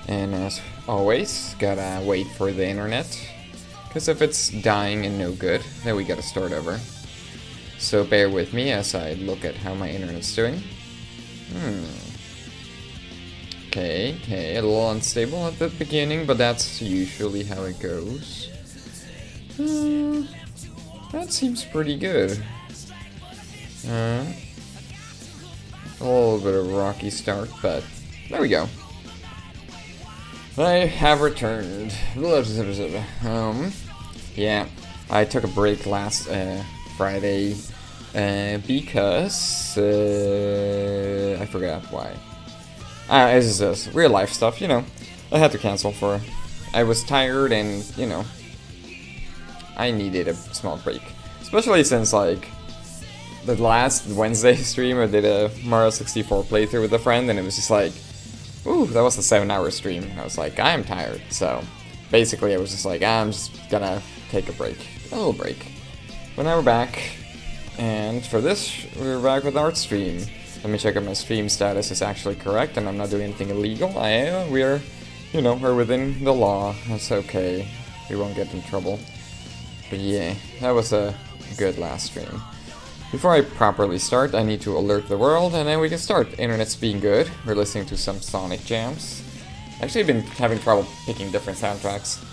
And as always, gotta wait for the internet. Because if it's dying and no good, then we gotta start over. So bear with me as I look at how my internet's doing. Okay, a little unstable at the beginning, but that's usually how it goes. That seems pretty good. A little bit of a rocky start, but there we go. I have returned. Yeah, I took a break last Friday because I forgot why. It's just real life stuff, you know. I had to cancel for. I was tired and, you know, I needed a small break. Especially since, like, the last Wednesday stream I did a Mario 64 playthrough with a friend, and it was just like, ooh, that was a 7-hour stream. I was like, I'm tired. So, basically, I was just like, I'm just gonna take a break. A little break. But now we're back. And for this, we're back with our stream. Let me check if my stream status is actually correct and I'm not doing anything illegal. We're, you know, we're within the law. That's okay. We won't get in trouble. But yeah, that was a good last stream. Before I properly start, I need to alert the world, and then we can start. Internet's being good. We're listening to some Sonic jams. Actually, I've been having trouble picking different soundtracks.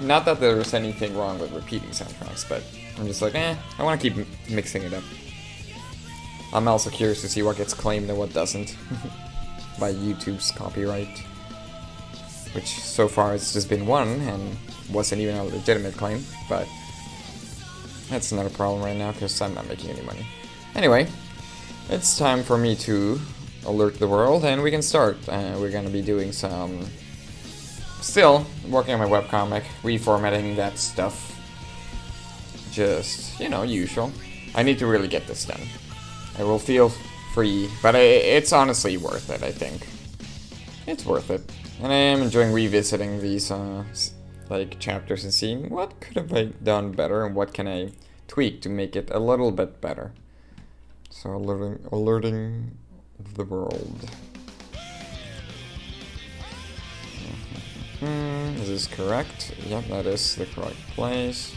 Not that there's anything wrong with repeating soundtracks, but I'm just like, I want to keep mixing it up. I'm also curious to see what gets claimed and what doesn't by YouTube's copyright, which so far it's just been one and wasn't even a legitimate claim, but that's not a problem right now because I'm not making any money. Anyway, it's time for me to alert the world and we can start. We're going to be doing some, still working on my webcomic, reformatting that stuff, just, you know, usual. I need to really get this done. I will feel free, but it's honestly worth it, I think. It's worth it. And I am enjoying revisiting these, like, chapters and seeing what could have I done better and what can I tweak to make it a little bit better. So, alerting the world. Is this correct? Yep, that is the correct place.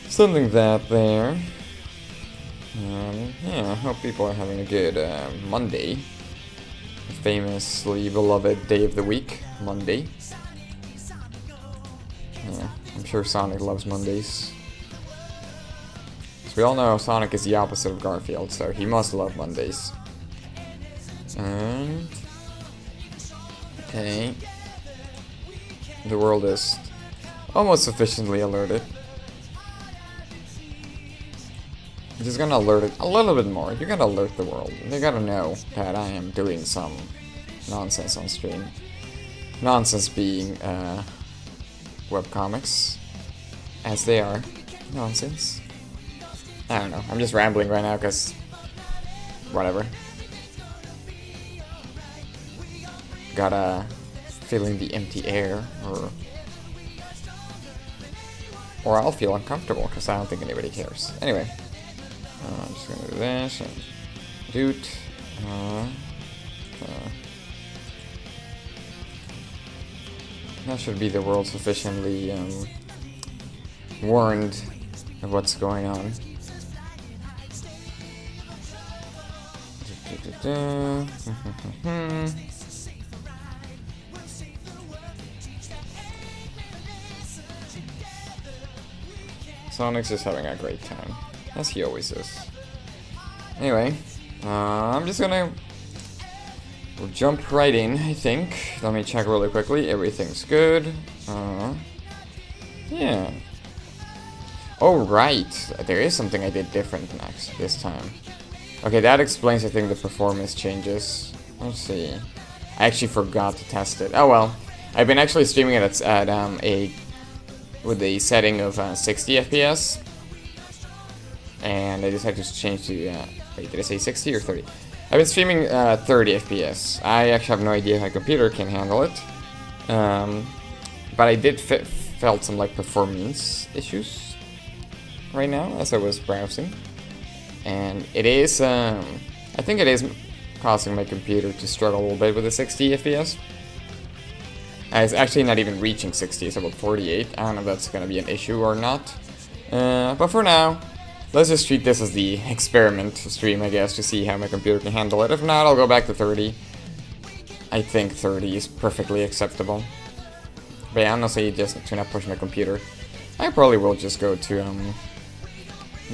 Something that there. Yeah, I hope people are having a good Monday. A famously beloved day of the week, Monday. Yeah, I'm sure Sonic loves Mondays. As we all know, Sonic is the opposite of Garfield, so he must love Mondays. And okay. The world is almost sufficiently alerted. I'm just gonna alert it a little bit more. You're gonna alert the world. They gotta know that I am doing some nonsense on stream. Nonsense being webcomics, as they are nonsense. I don't know. I'm just rambling right now because whatever. Gotta feeling the empty air, or I'll feel uncomfortable because I don't think anybody cares. Anyway. I'm just gonna do this and doot. That should be the world sufficiently warned of what's going on. Sonic's just having a great time. As he always is. Anyway, I'm just gonna jump right in, I think. Let me check really quickly. Everything's good. Yeah. Oh, right. There is something I did different this time. Okay, that explains, I think, the performance changes. Let's see. I actually forgot to test it. Oh, well. I've been actually streaming it with a setting of 60 FPS. And I decided to change to, wait, did I say 60 or 30? I've been streaming 30 FPS. I actually have no idea if my computer can handle it. But I did felt some, like, performance issues right now as I was browsing. And it is, I think it is causing my computer to struggle a little bit with the 60 FPS. It's actually not even reaching 60, it's about 48. I don't know if that's gonna be an issue or not. But for now, let's just treat this as the experiment stream, I guess, to see how my computer can handle it. If not, I'll go back to 30. I think 30 is perfectly acceptable. But yeah, honestly, just to not push my computer, I probably will just go to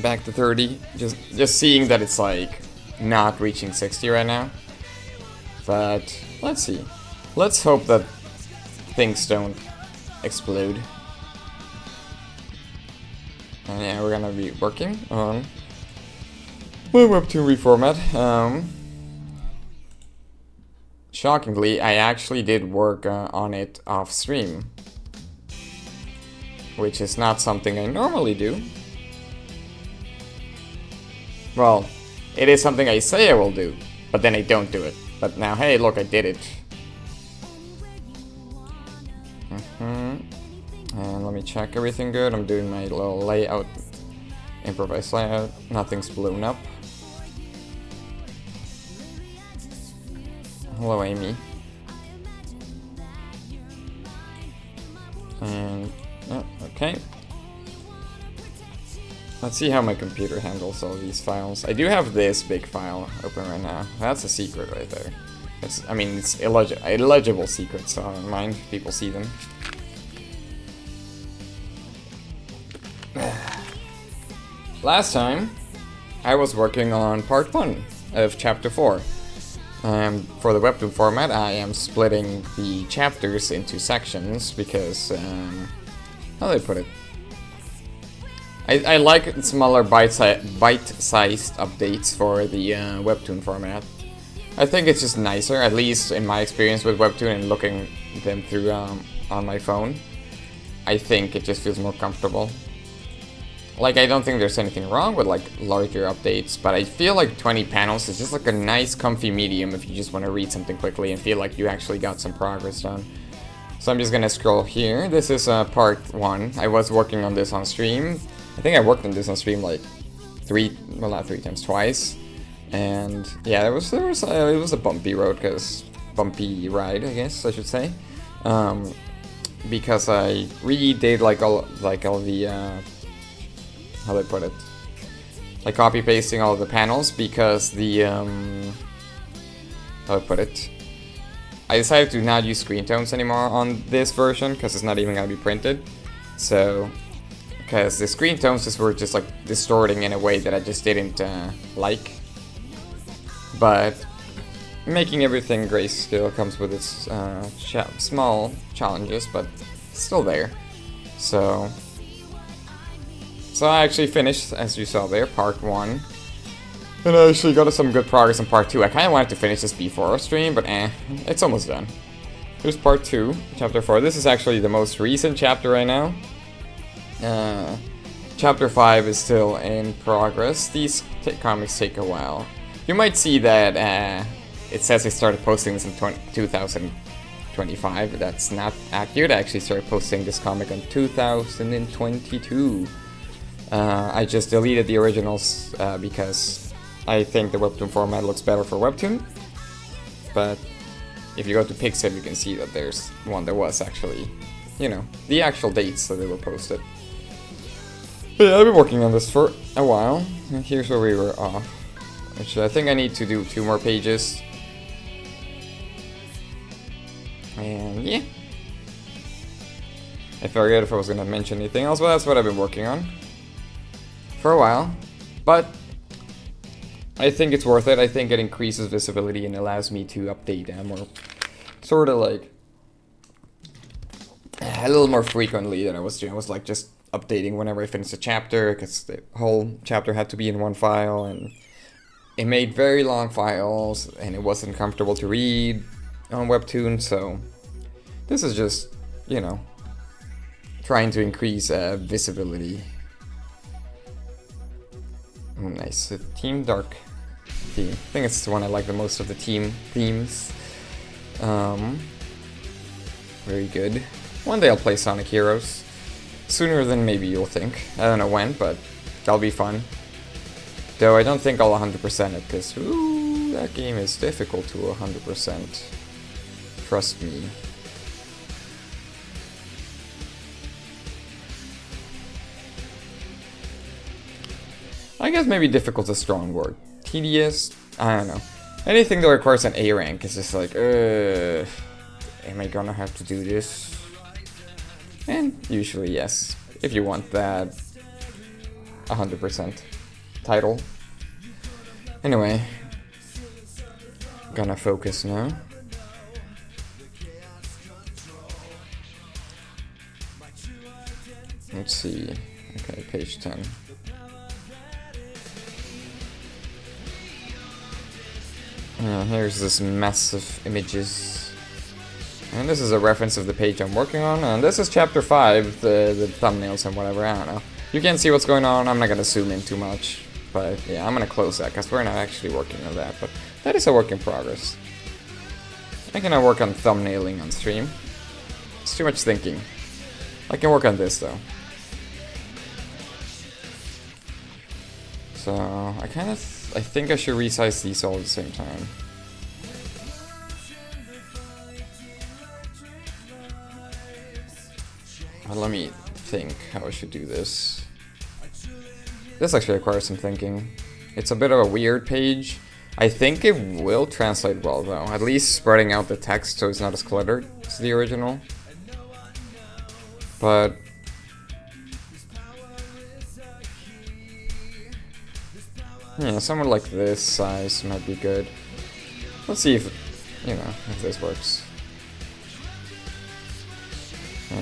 back to 30. Just seeing that it's like not reaching 60 right now. But let's see. Let's hope that things don't explode. And yeah, we're gonna be working on my webtoon reformat. Shockingly, I actually did work on it off stream, which is not something I normally do. Well, it is something I say I will do, but then I don't do it. But now, hey, look, I did it. And let me check everything good. I'm doing my little layout, improvised layout. Nothing's blown up. Hello, Amy. And, oh, okay. Let's see how my computer handles all these files. I do have this big file open right now. That's a secret right there. I mean, it's illegible secret, so I don't mind if people see them. Last time, I was working on part 1 of chapter 4. For the webtoon format, I am splitting the chapters into sections because, how do I put it? I like smaller bite-sized updates for the webtoon format. I think it's just nicer, at least in my experience with webtoon and looking them through on my phone. I think it just feels more comfortable. Like, I don't think there's anything wrong with, like, larger updates, but I feel like 20 panels is just, like, a nice, comfy medium if you just want to read something quickly and feel like you actually got some progress done. So I'm just gonna scroll here. This is part 1. I was working on this on stream. I think I worked on this on stream, like, not 3 times, twice. And, yeah, it was a bumpy road, bumpy ride, I guess I should say. Because I redid, like all the, how do I put it? Like copy pasting all of the panels because the how do I put it? I decided to not use screen tones anymore on this version because it's not even gonna be printed. So, because the screen tones just were just like distorting in a way that I just didn't like. But making everything grayscale comes with its small challenges, but still there. So I actually finished, as you saw there, part 1. And I actually got some good progress in part 2. I kind of wanted to finish this before our stream, but it's almost done. Here's part 2, chapter 4. This is actually the most recent chapter right now. Chapter 5 is still in progress. These comics take a while. You might see that it says I started posting this in 2025, but that's not accurate. I actually started posting this comic in 2022. I just deleted the originals because I think the webtoon format looks better for webtoon. But if you go to Pixel, you can see that there's one that was actually, you know, the actual dates that they were posted. But yeah, I've been working on this for a while, and here's where we were off. Actually, I think I need to do 2 more pages. And yeah. I forget if I was gonna mention anything else, but that's what I've been working on for a while, but I think it's worth it. I think it increases visibility and allows me to update more, sort of like a little more frequently than I was doing. I was like just updating whenever I finished a chapter because the whole chapter had to be in one file, and it made very long files, and it wasn't comfortable to read on webtoon. So this is just, you know, trying to increase visibility. Oh, nice. The Team Dark theme. I think it's the one I like the most of the team themes. Very good. One day I'll play Sonic Heroes. Sooner than maybe you'll think. I don't know when, but that'll be fun. Though I don't think I'll 100% it, because that game is difficult to 100%. Trust me. I guess maybe difficult is a strong word. Tedious? I don't know. Anything that requires an A rank is just like, am I gonna have to do this? And usually yes, if you want that 100% title. Anyway, gonna focus now. Let's see. Okay, page 10. Here's this mess of images. And this is a reference of the page I'm working on. And this is chapter 5, the thumbnails and whatever, I don't know. You can't see what's going on, I'm not gonna zoom in too much. But yeah, I'm gonna close that, because we're not actually working on that. But that is a work in progress. I cannot work on thumbnailing on stream. It's too much thinking. I can work on this though. So, I think I should resize these all at the same time. Well, let me think how I should do this. This actually requires some thinking. It's a bit of a weird page. I think it will translate well though, at least spreading out the text so it's not as cluttered as the original. But yeah, somewhere like this size might be good. Let's see if, if this works.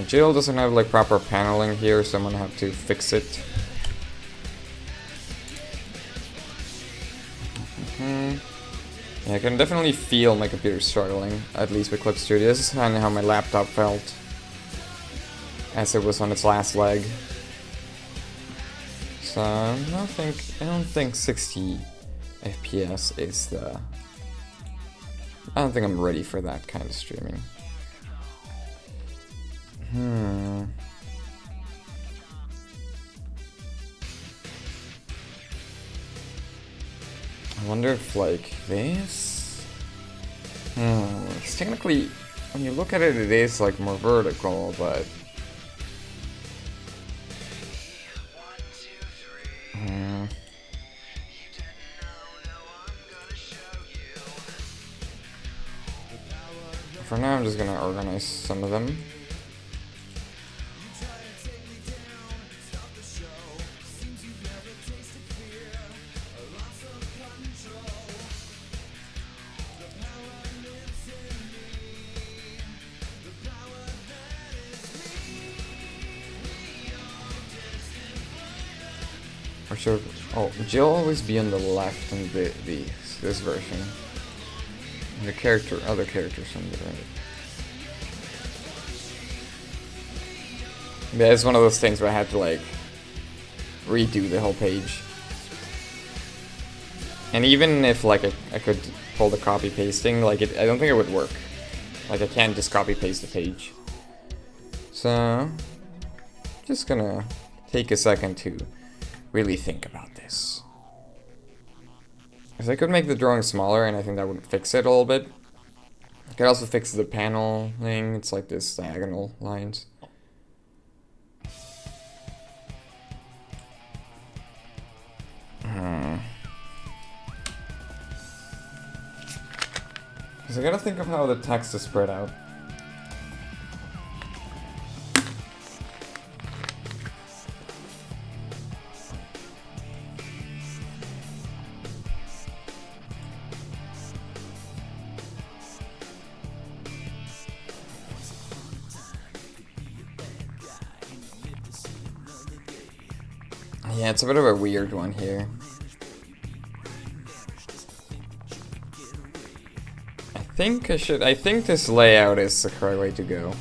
Jill doesn't have like proper paneling here, so I'm gonna have to fix it. Yeah, I can definitely feel my computer struggling, at least with Clip Studio. This is kind of how my laptop felt as it was on its last leg. So I don't think 60 FPS is the... I don't think I'm ready for that kind of streaming. I wonder if like this... Because technically, when you look at it, it is like more vertical, but... For now, I'm just gonna organize some of them. Or should... Oh, Jill always be on the left in this version. And the other characters on the right. Yeah, it's one of those things where I had to like redo the whole page. And even if like I could pull the copy pasting, like I don't think it would work. Like I can't just copy paste the page. So just gonna take a second to really think about this. Because I could make the drawing smaller and I think that would fix it a little bit. I could also fix the panel thing. It's like this diagonal lines. Because I gotta think of how the text is spread out. Yeah, it's a bit of a weird one here. I think this layout is the correct way to go.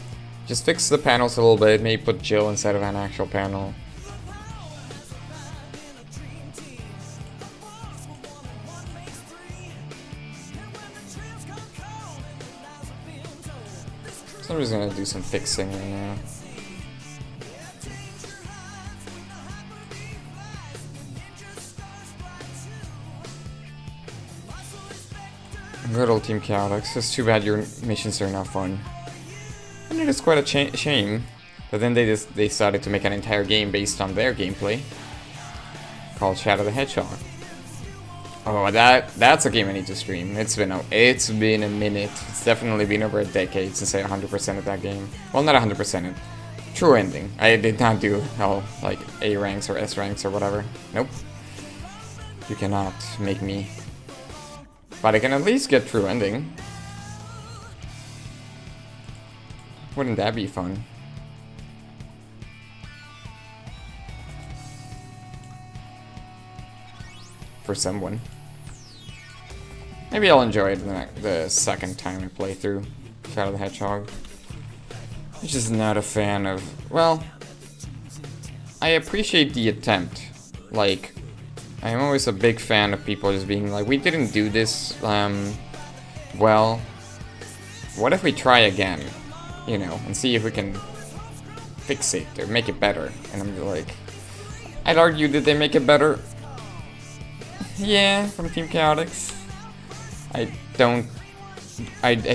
Just fix the panels a little bit, maybe put Jill instead of an actual panel. So I'm just gonna do some fixing right now. Good old Team Chaotix. It's too bad your missions are not fun. And it is quite a shame that then they decided to make an entire game based on their gameplay called Shadow the Hedgehog. Oh, that's a game I need to stream. It's been a minute. It's definitely been over a decade since I 100%ed that game. Well, not 100%ed. True ending. I did not do like A ranks or S ranks or whatever. Nope. You cannot make me. But I can at least get true ending. Wouldn't that be fun? For someone. Maybe I'll enjoy it the second time I play through Shadow the Hedgehog. I'm just not a fan of... Well, I appreciate the attempt. Like, I'm always a big fan of people just being like, we didn't do this, well, what if we try again? You know, and see if we can fix it or make it better. And I'm like, I'd argue, did they make it better? Yeah, from Team Chaotix. I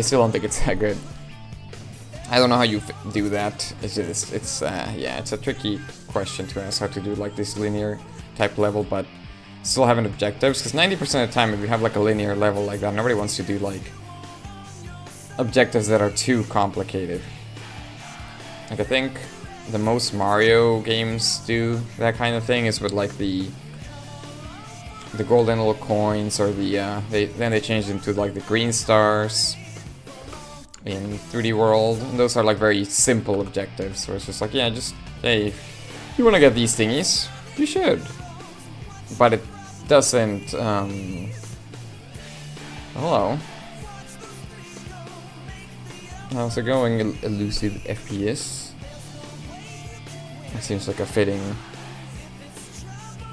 still don't think it's that good. I don't know how you do that. Yeah, it's a tricky question to ask how to do like this linear type level, but still having objectives, because 90% of the time if you have like a linear level like that, nobody wants to do like objectives that are too complicated. Like I think the most Mario games do that kind of thing is with like the golden little coins, or then they changed into like the green stars in 3D World, and those are like very simple objectives, so it's just like, yeah, just, hey, if you want to get these thingies, you should. But it doesn't, hello. How's it going, elusive FPS? That seems like a fitting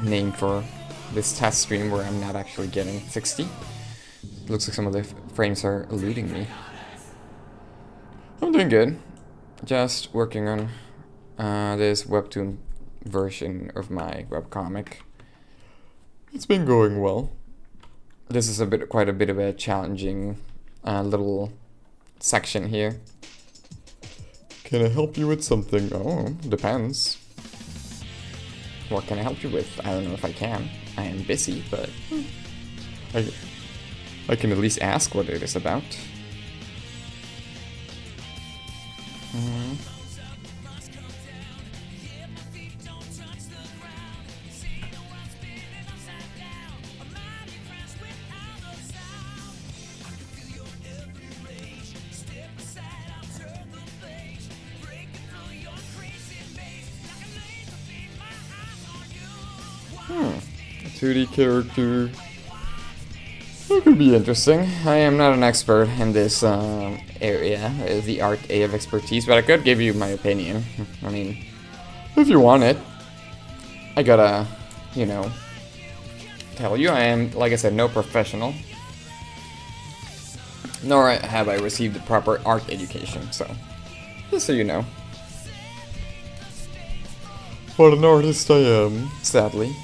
name for this test stream where I'm not actually getting 60. Looks like some of the frames are eluding me. I'm doing good. Just working on this webtoon version of my webcomic. It's been going well. This is quite a bit of a challenging little section here. Can I help you with something? Oh, depends. What can I help you with? I don't know if I can. I am busy, but I can at least ask what it is about. A 2D character. That could be interesting. I am not an expert in this area, the art of expertise, but I could give you my opinion. I mean, if you want it. I gotta, you know, tell you, I am, like I said, no professional. Nor have I received the proper art education, so just so you know. What an artist I am, sadly.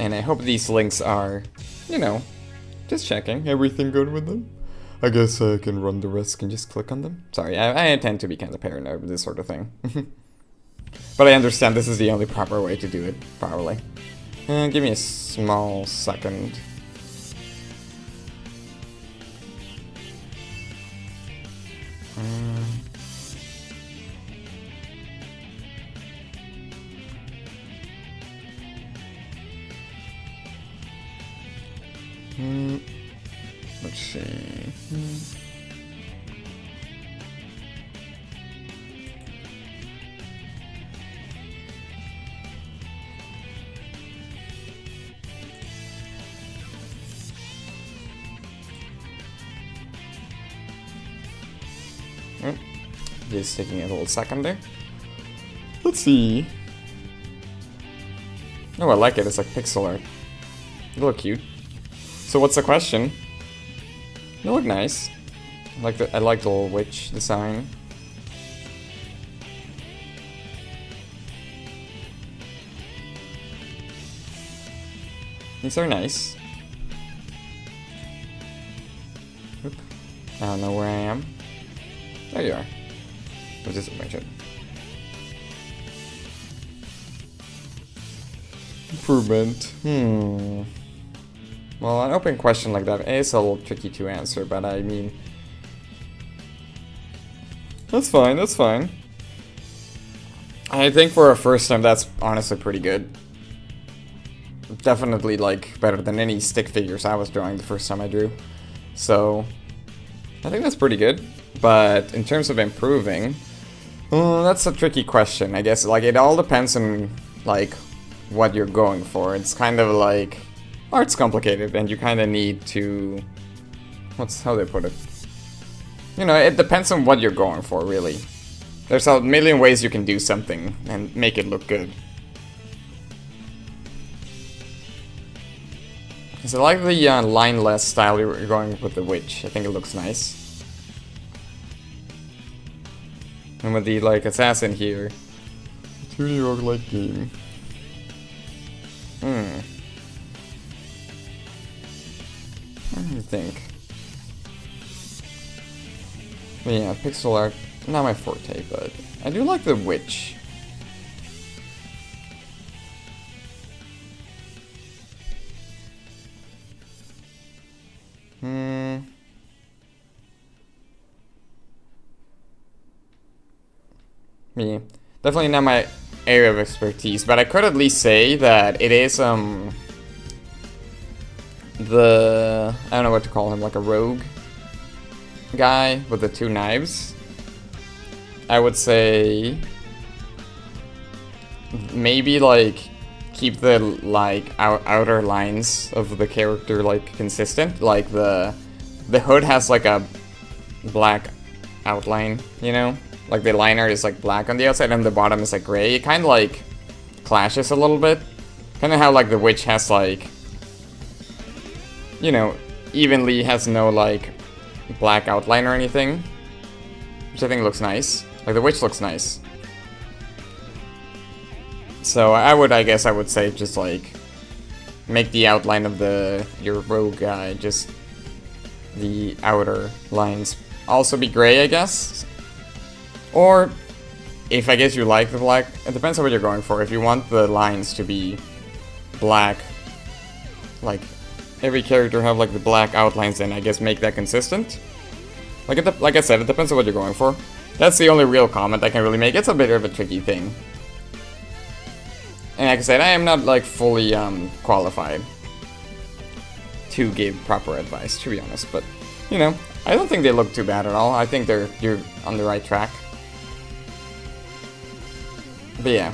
And I hope these links are, you know, just checking. Everything good with them? I guess I can run the risk and just click on them. Sorry, I tend to be kind of paranoid with this sort of thing. But I understand this is the only proper way to do it, probably. Give me a small second. Let's see. Just taking a little second there. Let's see. Oh, I like it. It's like pixel art. You look cute. So what's the question? You look nice. I like the little witch design. These are nice. Oop. I don't know where I am. There you are. What's this mention? Improvement. Well, an open question like that is a little tricky to answer, but I mean... That's fine, that's fine. I think for a first time, that's honestly pretty good. Definitely, like, better than any stick figures I was drawing the first time I drew. So, I think that's pretty good. But in terms of improving, that's a tricky question. I guess, like, it all depends on, like, what you're going for. It's kind of like, art's complicated, and you kind of need to, how do they put it? You know, it depends on what you're going for, really. There's a million ways you can do something and make it look good. So I like the line-less style you're going with the witch. I think it looks nice. And with the, like, assassin here. 2D roguelike game. What do you think? Yeah, pixel art, not my forte, but I do like the witch. Yeah, definitely not my area of expertise, but I could at least say that it is, I don't know what to call him, like a rogue guy with the 2 knives. I would say maybe, like, keep the, like, outer lines of the character, like, consistent. Like, the hood has, like, a black outline, you know? Like, the liner is, like, black on the outside and the bottom is, like, gray. It kind of, like, clashes a little bit. Kind of how, like, the witch has, like, you know, evenly has no, like, black outline or anything. Which I think looks nice. Like, the witch looks nice. So, I guess I would say just, like, make the outline of your rogue guy just the outer lines also be gray, I guess. Or, if I guess you like the black, it depends on what you're going for. If you want the lines to be black, like, every character have, like, the black outlines, then I guess make that consistent. Like I said, it depends on what you're going for. That's the only real comment I can really make. It's a bit of a tricky thing. And like I said, I am not, like, fully qualified to give proper advice, to be honest. But, you know, I don't think they look too bad at all. I think you're on the right track. But yeah,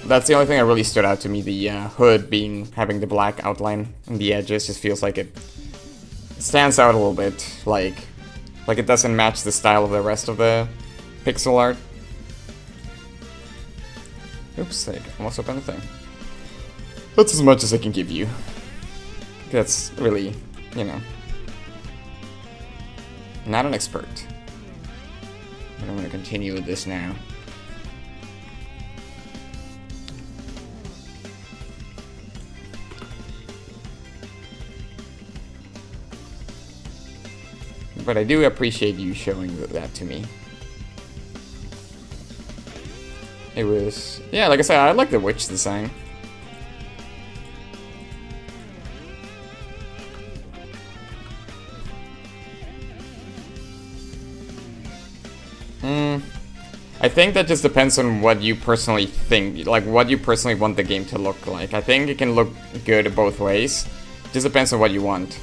that's the only thing that really stood out to me. The hood having the black outline on the edges just feels like it stands out a little bit. Like it doesn't match the style of the rest of the pixel art. Oops, I almost opened the thing. That's as much as I can give you. That's really, you know, not an expert. But I'm going to continue with this now. But I do appreciate you showing that to me. It was... yeah, like I said, I like the witch design. I think that just depends on what you personally think, like what you personally want the game to look like. I think it can look good both ways. Just depends on what you want.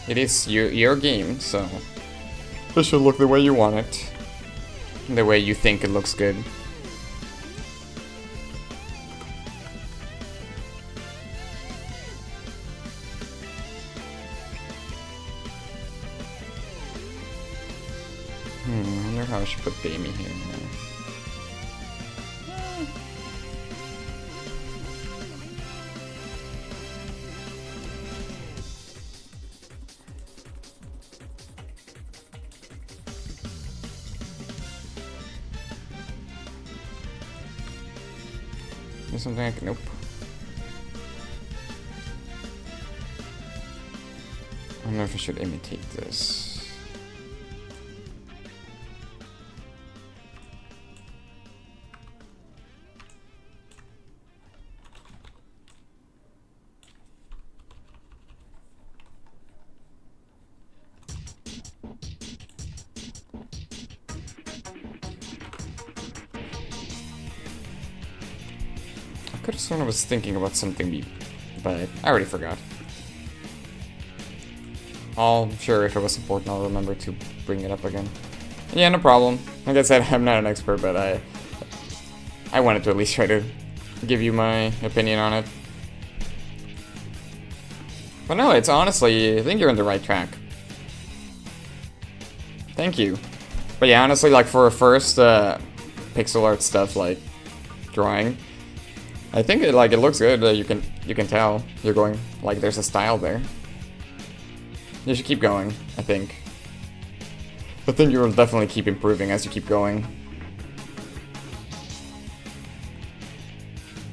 It is your game, so it should look the way you want it. The way you think it looks good. I wonder how I should put Damie here now. There's something I can... Nope. I don't know if I should imitate this. I could have sworn I was thinking about something, but I already forgot. I'm sure if it was important, I'll remember to bring it up again. Yeah, no problem. Like I said, I'm not an expert, but I wanted to at least try to give you my opinion on it. But no, it's honestly, I think you're on the right track. Thank you. But yeah, honestly, like for a first pixel art stuff, like drawing, I think it looks good. You can tell you're going, like, there's a style there. You should keep going, I think. But then you'll definitely keep improving as you keep going.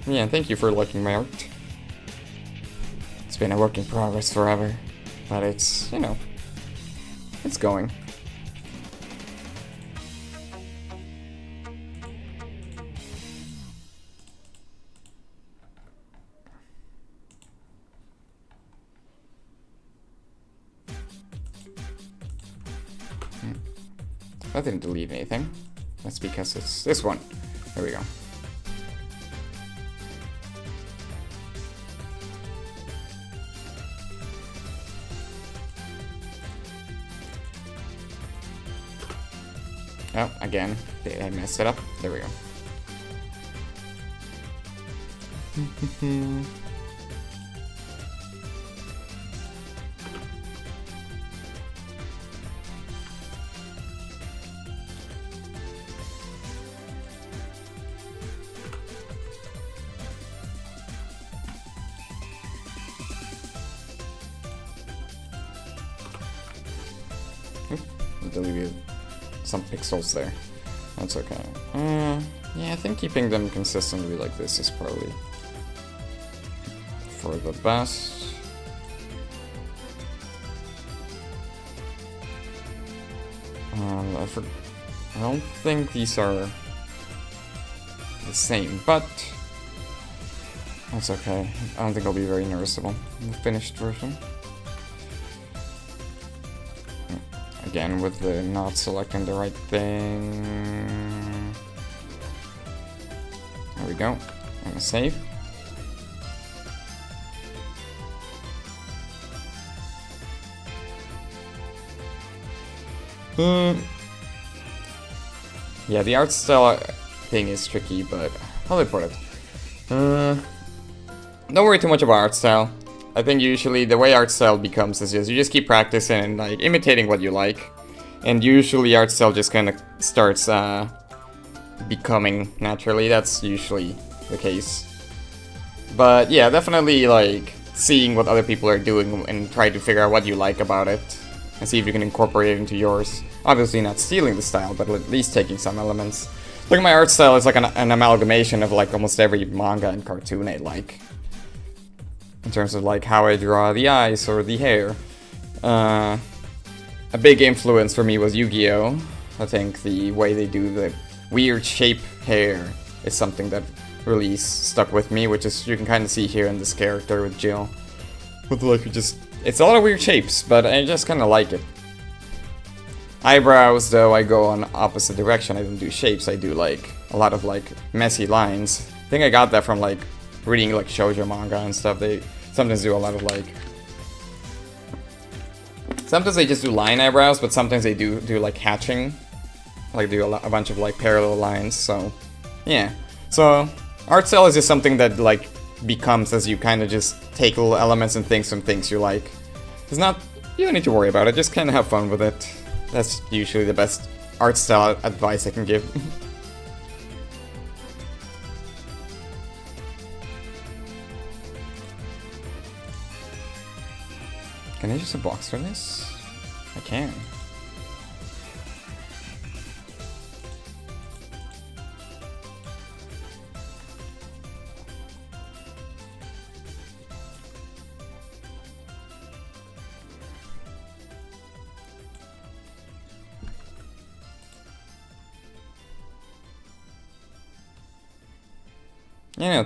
Yeah, thank you for liking my art. It's been a work in progress forever, but it's, you know, it's going. I didn't delete anything. That's because it's this one. There we go. Oh, again, I messed it up. There we go. Deleted some pixels there. That's okay. Yeah, I think keeping them consistently like this is probably for the best. I don't think these are the same, but that's okay. I don't think it'll be very noticeable in the finished version. Again, with the not selecting the right thing. There we go. I'm gonna save. Yeah, the art style thing is tricky, but how do I put it? Don't worry too much about art style. I think usually the way art style becomes is just you just keep practicing and like imitating what you like, and usually art style just kind of starts becoming naturally. That's usually the case. But yeah, definitely like seeing what other people are doing and try to figure out what you like about it and see if you can incorporate it into yours. Obviously not stealing the style, but at least taking some elements. Look at my art style, it's like an amalgamation of like almost every manga and cartoon I like. In terms of like how I draw the eyes or the hair. A big influence for me was Yu-Gi-Oh! I think the way they do the weird shape hair is something that really stuck with me, which is you can kind of see here in this character with Jill. With like it's a lot of weird shapes, but I just kind of like it. Eyebrows, though, I go on opposite direction. I don't do shapes. I do like a lot of like messy lines. I think I got that from like reading like shoujo manga and stuff. They sometimes do a lot of like. Sometimes they just do line eyebrows, but sometimes they do like hatching, like do a bunch of like parallel lines. So yeah. So art style is just something that like becomes as you kind of just take little elements and things from things you like. It's not, you don't need to worry about it. Just kind of have fun with it. That's usually the best art style advice I can give. Can I use a box for this? I can. You know,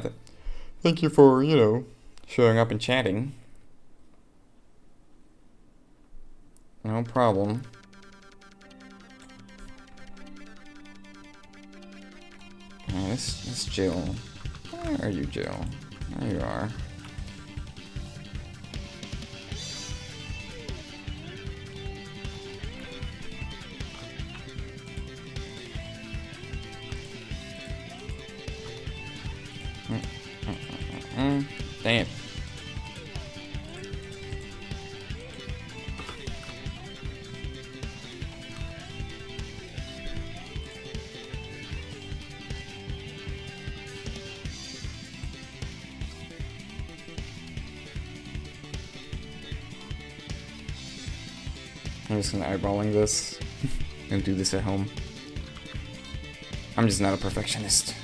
thank you for, you know, showing up and chatting. No problem. This Jill. Where are you, Jill? There you are. Dang it. I'm just gonna eyeballing this and do this at home. I'm just not a perfectionist.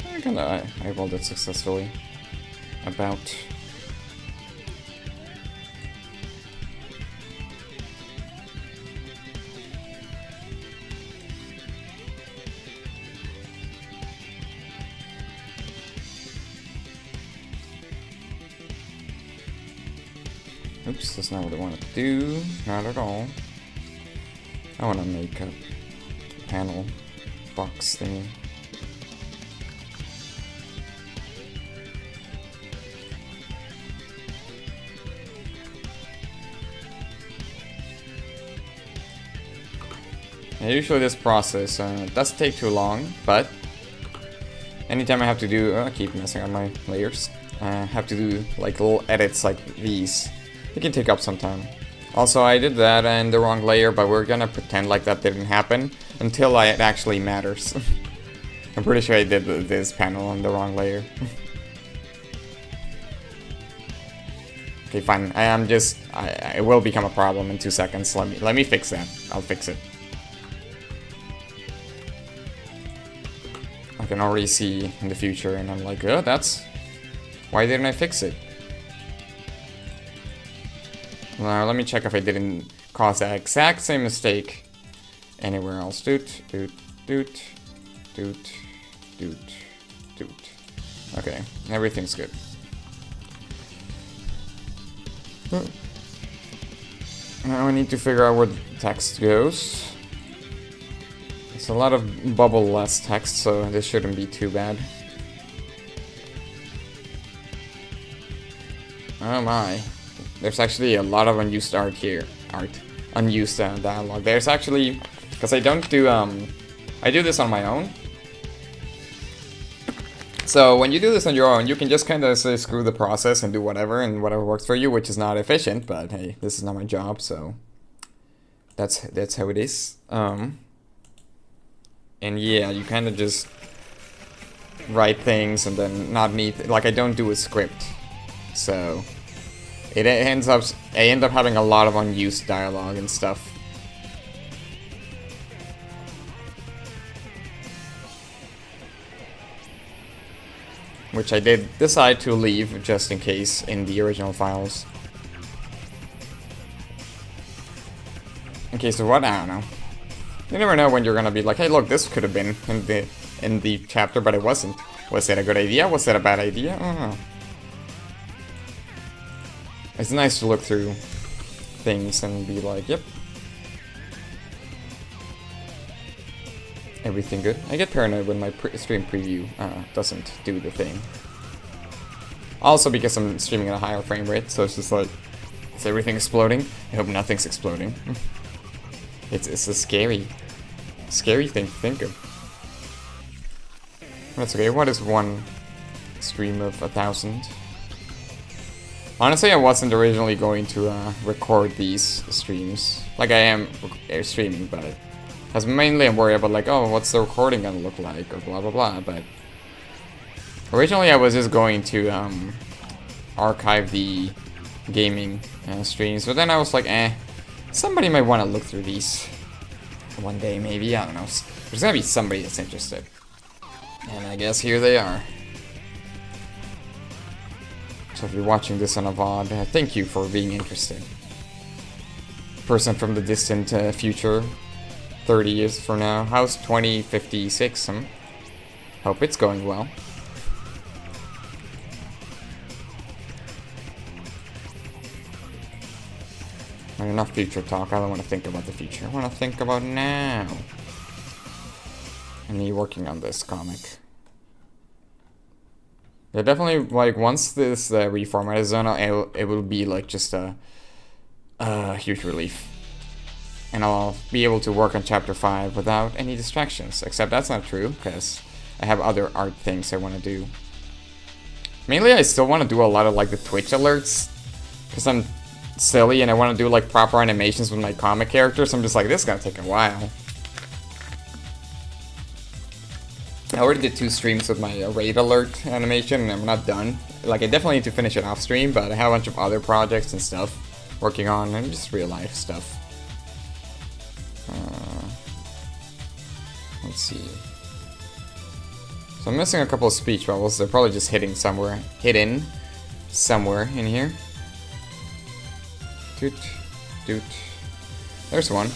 I kinda eyeballed it successfully. About. Oops, that's not what I wanted to do. Not at all. I want to make a panel box thingy. Now, usually this process does take too long, but anytime I have to do, I keep messing up my layers. Have to do like little edits like these. It can take up some time. Also, I did that in the wrong layer, but we're gonna pretend like that didn't happen until it actually matters. I'm pretty sure I did this panel on the wrong layer. Okay, fine. It will become a problem in 2 seconds. Let me fix that. I'll fix it. I can already see in the future, and I'm like, oh, why didn't I fix it? Now, let me check if I didn't cause that exact same mistake anywhere else. Doot, doot, doot, doot, doot, doot. Okay, everything's good. Now I need to figure out where the text goes. It's a lot of bubble-less text, so this shouldn't be too bad. Oh my. There's actually a lot of unused art here. Unused dialogue. There's actually, because I don't do, I do this on my own. So when you do this on your own, you can just kind of say screw the process and do whatever, and whatever works for you, which is not efficient, but hey, this is not my job, so that's how it is. And yeah, you kind of just write things and then not need, like I don't do a script, so I end up having a lot of unused dialogue and stuff. Which I did decide to leave just in case in the original files. In case of what? I don't know. You never know when you're gonna be like, hey look, this could have been in the chapter, but it wasn't. Was it a good idea? Was it a bad idea? I don't know. It's nice to look through things and be like, yep. Everything good? I get paranoid when my stream preview doesn't do the thing. Also because I'm streaming at a higher frame rate, so it's just like, is everything exploding? I hope nothing's exploding. It's a scary thing to think of. That's okay. What is one stream of 1,000? Honestly, I wasn't originally going to record these streams. Like, I am streaming, but... Because mainly I'm worried about, like, oh, what's the recording gonna look like, or blah blah blah, but... Originally I was just going to archive the gaming streams, but then I was like, somebody might want to look through these one day, maybe, I don't know. There's gonna be somebody that's interested. And I guess here they are. So if you're watching this on a VOD, thank you for being interested. Person from the distant future, 30 years from now. How's 2056? Hope it's going well. Enough future talk. I don't want to think about the future. I want to think about now. And me working on this comic. Yeah, definitely, like, once this reformat is done, it will be, like, just a huge relief. And I'll be able to work on Chapter 5 without any distractions. Except that's not true, because I have other art things I want to do. Mainly, I still want to do a lot of, like, the Twitch alerts. Because I'm silly and I want to do like proper animations with my comic characters. I'm just like, this is gonna take a while. I already did 2 streams with my raid alert animation and I'm not done. Like, I definitely need to finish it off stream, but I have a bunch of other projects and stuff working on, and just real life stuff. Let's see. So I'm missing a couple of speech bubbles. They're probably just hidden somewhere in here. Doot, doot. There's one.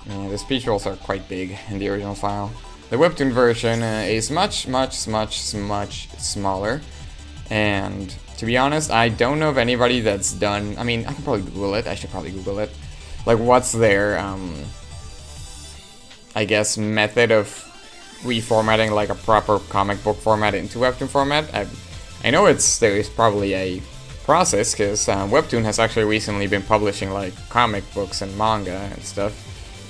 Yeah, the speech rolls are quite big in the original file. The webtoon version is much smaller. And to be honest, I don't know of anybody that's done... I mean, I can probably Google it. I should probably Google it. Like, what's their, I guess, method of reformatting like a proper comic book format into webtoon format. I know there is probably a process, because webtoon has actually recently been publishing like comic books and manga and stuff.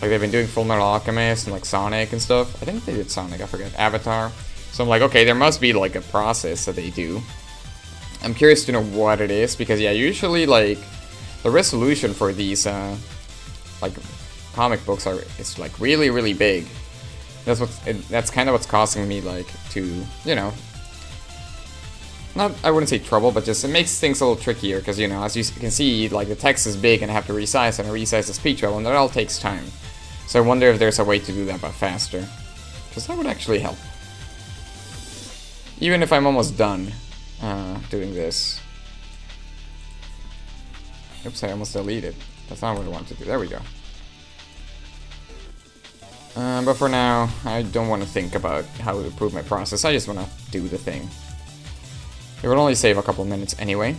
Like, they've been doing Full Metal Alchemist and like Sonic and stuff. I think they did Sonic, I forget, Avatar. So I'm like, okay, there must be like a process that they do. I'm curious to know what it is, because yeah, usually like the resolution for these like comic books is like really big. That's kind of what's causing me, like, to, you know, not, I wouldn't say trouble, but just it makes things a little trickier, because, you know, as you can see, like, the text is big and I have to resize and resize the speech bubble, and that all takes time. So I wonder if there's a way to do that but faster, because that would actually help. Even if I'm almost done doing this. Oops, I almost deleted. That's not what I wanted to do. There we go. But for now, I don't want to think about how to improve my process. I just want to do the thing. It would only save a couple minutes anyway.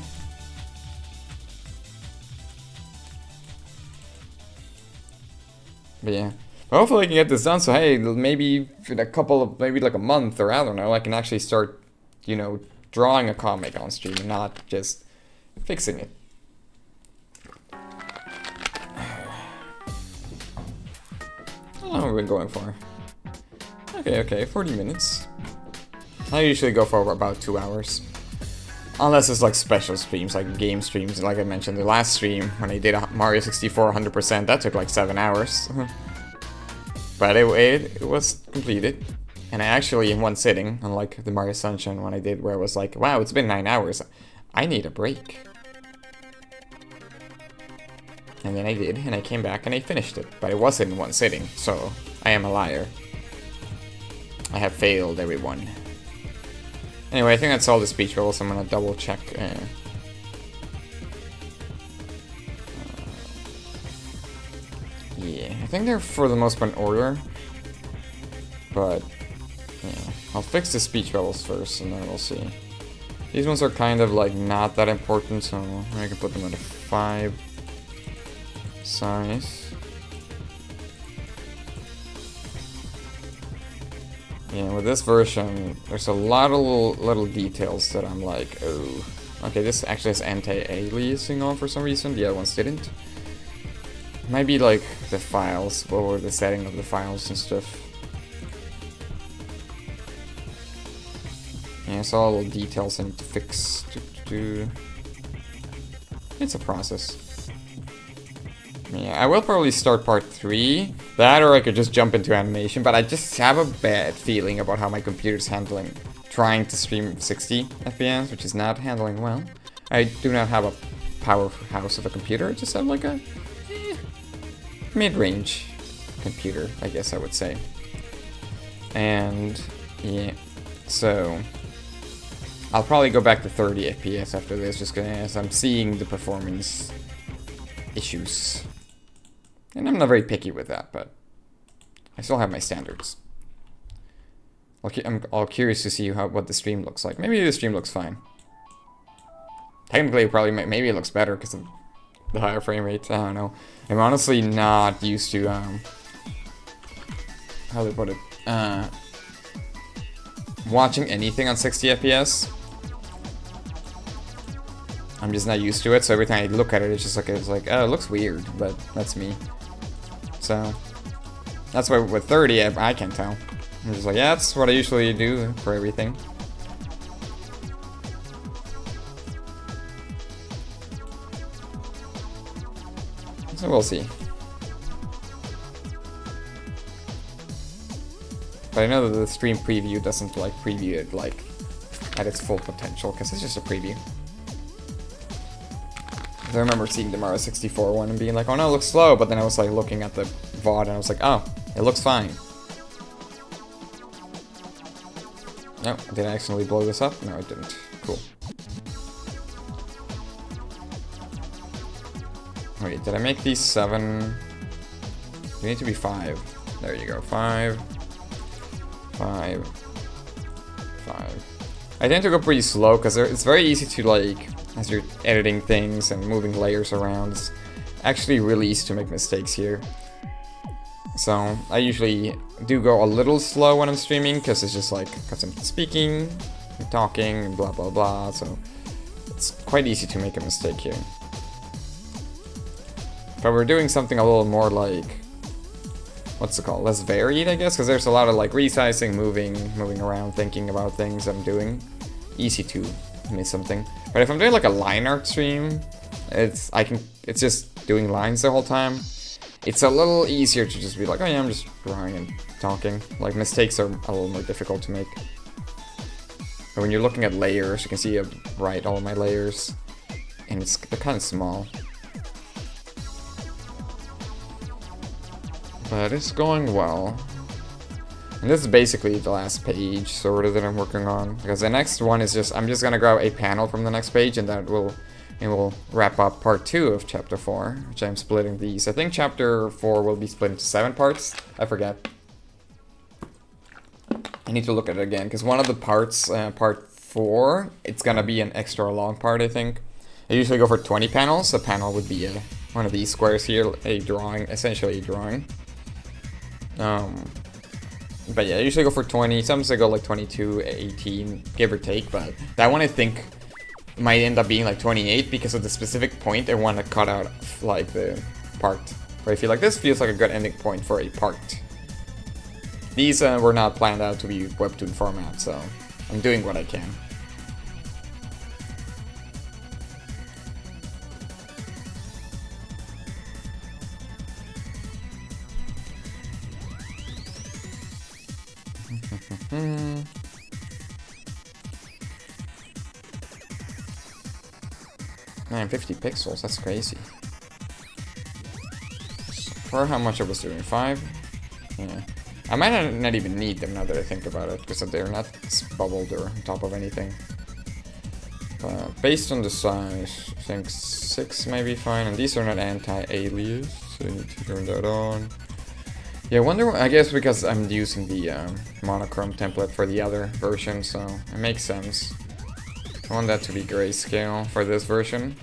But yeah. But hopefully I can get this done, so hey, maybe in a couple of, maybe like a month, or I don't know, I can actually start, you know, drawing a comic on stream and not just fixing it. How long have we been going for? Okay, 40 minutes. I usually go for about 2 hours. Unless it's like special streams, like game streams. Like I mentioned, the last stream, when I did a Mario 64 100%, that took like 7 hours. But it was completed. And I actually, in one sitting, unlike the Mario Sunshine one I did, where I was like, wow, it's been 9 hours. I need a break. And then I did, and I came back and I finished it. But it wasn't in one sitting, so I am a liar. I have failed everyone. Anyway, I think that's all the speech bubbles. I'm gonna double check. Yeah, I think they're for the most part in order. But, yeah, I'll fix the speech bubbles first, and then we'll see. These ones are kind of like not that important, so I can put them at a 5 size. Yeah, with this version, there's a lot of little details that I'm like, oh. Okay, this actually has anti-aliasing on for some reason, the other ones didn't. Might be like the files, or the setting of the files and stuff. Yeah, it's all little details I need to fix. It's a process. Yeah, I will probably start part 3. That, or I could just jump into animation, but I just have a bad feeling about how my computer's handling trying to stream 60 FPS, which is not handling well. I do not have a powerhouse of a computer, I just have like a mid-range computer, I guess I would say. And yeah, so I'll probably go back to 30 FPS after this, just as I'm seeing the performance issues. And I'm not very picky with that, but I still have my standards. I'm all curious to see what the stream looks like. Maybe the stream looks fine. Technically, maybe it looks better because of the higher frame rates. I don't know. I'm honestly not used to how do I put it? Watching anything on 60 FPS. I'm just not used to it, so every time I look at it, it's like, oh, it looks weird, but that's me. So that's why with 30, I can tell. I'm just like, yeah, that's what I usually do for everything. So we'll see. But I know that the stream preview doesn't like preview it like at its full potential, because it's just a preview. I remember seeing the Mario 64 one and being like, oh no, it looks slow, but then I was like looking at the VOD and I was like, oh, it looks fine. No, did I accidentally blow this up? No, I didn't. Cool. Wait, did I make these 7? They need to be 5. There you go. 5. 5. 5. I tend to go pretty slow because it's very easy to, like, as you're editing things and moving layers around, it's actually really easy to make mistakes here. So I usually do go a little slow when I'm streaming because it's just like, because I'm speaking, I'm talking, and blah blah blah, so it's quite easy to make a mistake here. But we're doing something a little more like, what's it called, less varied, I guess, because there's a lot of like resizing, moving around, thinking about things I'm doing. Easy to miss something. But if I'm doing like a line art stream, it's just doing lines the whole time. It's a little easier to just be like, oh yeah, I'm just drawing and talking. Like, mistakes are a little more difficult to make. But when you're looking at layers, you can see I write all of my layers, and they're kind of small. But it's going well. And this is basically the last page, sort of, that I'm working on. Because the next one is just, I'm just gonna grab a panel from the next page, and that will wrap up part 2 of chapter 4, which I'm splitting these. I think chapter 4 will be split into 7 parts. I forget. I need to look at it again, because one of the parts, part 4, it's gonna be an extra long part, I think. I usually go for 20 panels. A panel would be one of these squares here, a drawing, essentially a drawing. But yeah, I usually go for 20. Sometimes I go like 22, 18, give or take. But that one I think might end up being like 28 because of the specific point I want to cut out, like the part. Where I feel like this feels like a good ending point for a part. These were not planned out to be webtoon format, so I'm doing what I can. Man, 50 pixels, that's crazy. For how much I was doing, 5? Yeah. I might not even need them now that I think about it, because they're not bubbled or on top of anything. Based on the size, I think 6 might be fine, and these are not anti-alias, so I need to turn that on. Yeah, I wonder, I guess because I'm using the monochrome template for the other version, so it makes sense. I want that to be grayscale for this version.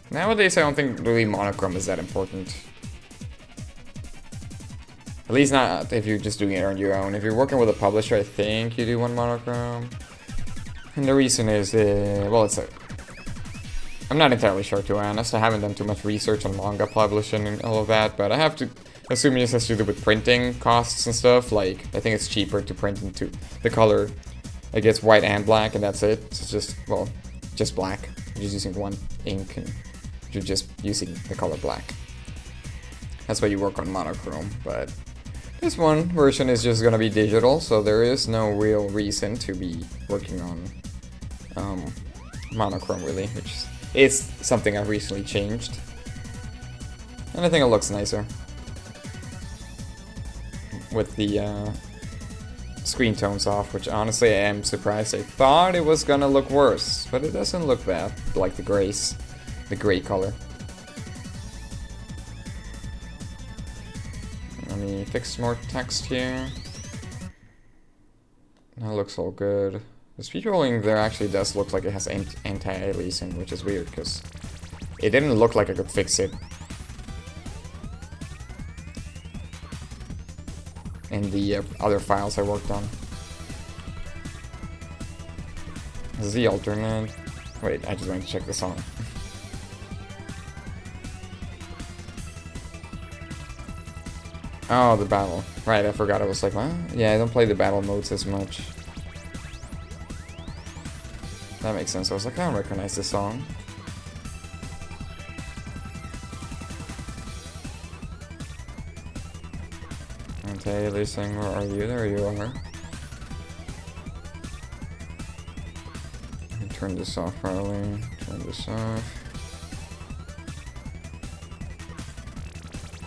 Nowadays, I don't think really monochrome is that important. At least not if you're just doing it on your own. If you're working with a publisher, I think you do want monochrome. And the reason is, well, I'm not entirely sure, to be honest. I haven't done too much research on manga publishing and all of that, but I have to assuming this has to do with printing costs and stuff. Like, I think it's cheaper to print into the color. It gets white and black, and that's it. It's just, well, just black. You're just using one ink, and you're just using the color black. That's why you work on monochrome, but this one version is just gonna be digital, so there is no real reason to be working on monochrome, really, which is something I've recently changed. And I think it looks nicer with the screen tones off, which honestly I am surprised. I thought it was gonna look worse, but it doesn't look bad, like the gray color. Let me fix more text here. That looks all good. The speed rolling there actually does look like it has anti-aliasing, which is weird, because it didn't look like I could fix it in the other files I worked on. Z alternate. Wait, I just want to check the song. Oh, the battle. Right, I forgot. I was like, what? Yeah, I don't play the battle modes as much. That makes sense. I was like, I don't recognize this song. Anti-aliasing, where are you? There you are. Turn this off, probably. Turn this off.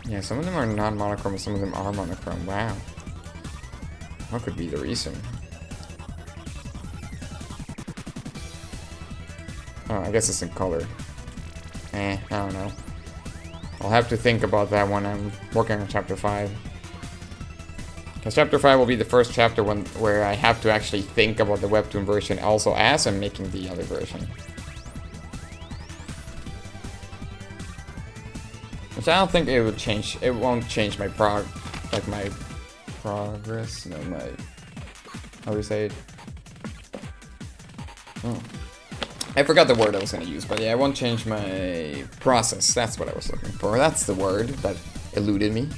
Yeah, some of them are not monochrome, and some of them are monochrome. Wow. What could be the reason? Oh, I guess it's in color. I don't know. I'll have to think about that when I'm working on Chapter 5. Because Chapter 5 will be the first chapter where I have to actually think about the webtoon version also as I'm making the other version. Which I don't think it would change. It won't change my progress. No, my... How do you say it? Oh. I forgot the word I was going to use, but yeah, it won't change my process. That's what I was looking for. That's the word that eluded me.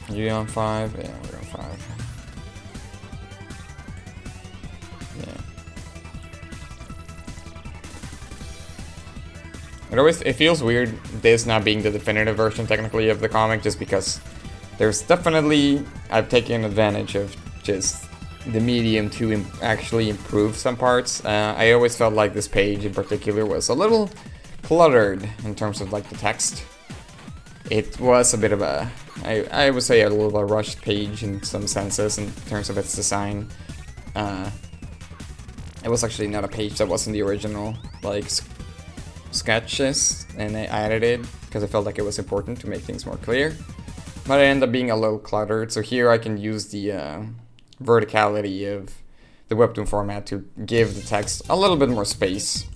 Are you on 5? Yeah, we're on 5. It feels weird this not being the definitive version technically of the comic, just because there's definitely, I've taken advantage of just the medium to actually improve some parts. I always felt like this page in particular was a little cluttered in terms of like the text. It was a bit of a, I would say a little of a rushed page in some senses in terms of its design. It was actually not a page that was in the original like sketches, and I added it because I felt like it was important to make things more clear. But it ended up being a little cluttered, so here I can use the verticality of the webtoon format to give the text a little bit more space.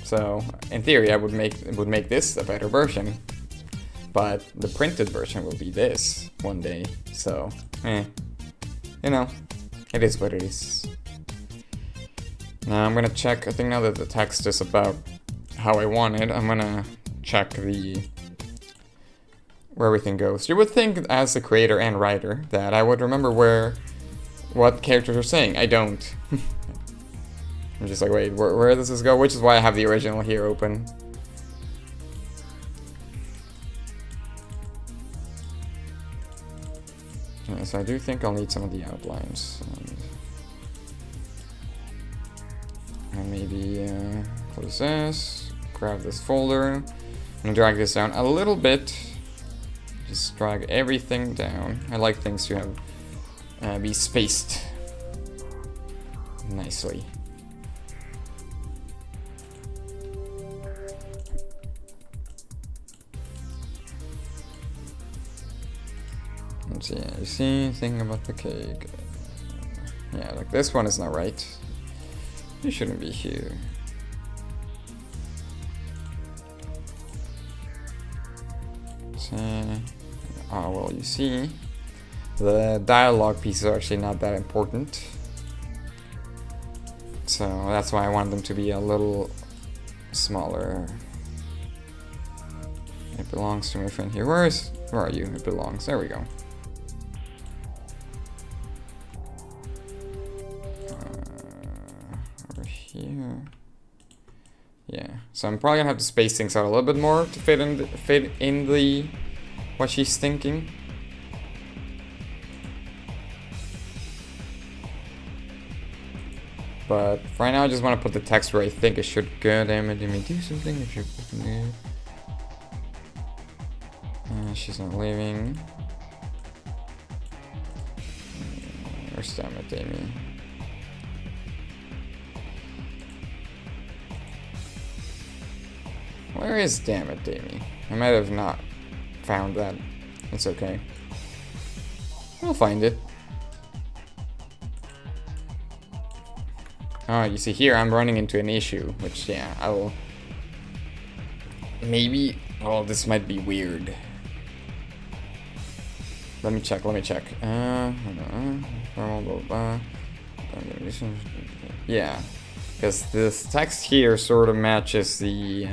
So in theory I would make this a better version, but the printed version will be this one day, so you know, it is what it is. Now I'm gonna check, I think now that the text is about how I want it, I'm gonna check where everything goes. You would think as the creator and writer that I would remember what characters are saying. I don't. I'm just like, wait, where does this go? Which is why I have the original here open. Yeah, so I do think I'll need some of the outlines. And maybe close this, grab this folder, and drag this down a little bit. Just drag everything down. I like things to have be spaced nicely. Let's see, you see, thinking about the cake. Yeah, like this one is not right. You shouldn't be here. Oh, well, you see, the dialogue pieces are actually not that important. So that's why I want them to be a little smaller. It belongs to my friend here. Where are you? It belongs. There we go. Over here. Yeah. So I'm probably gonna have to space things out a little bit more to fit in the what she's thinking. But right now I just want to put the text where I think it should go. Damn it, let me do something if you're fucking good. She's not leaving. Where's damn it, Amy? Where is damn it, Amy? I might have not found that. It's okay. I'll find it. Oh, you see here I'm running into an issue, which, yeah, I will... Maybe... Oh, this might be weird. Let me check. Yeah, because this text here sort of matches the...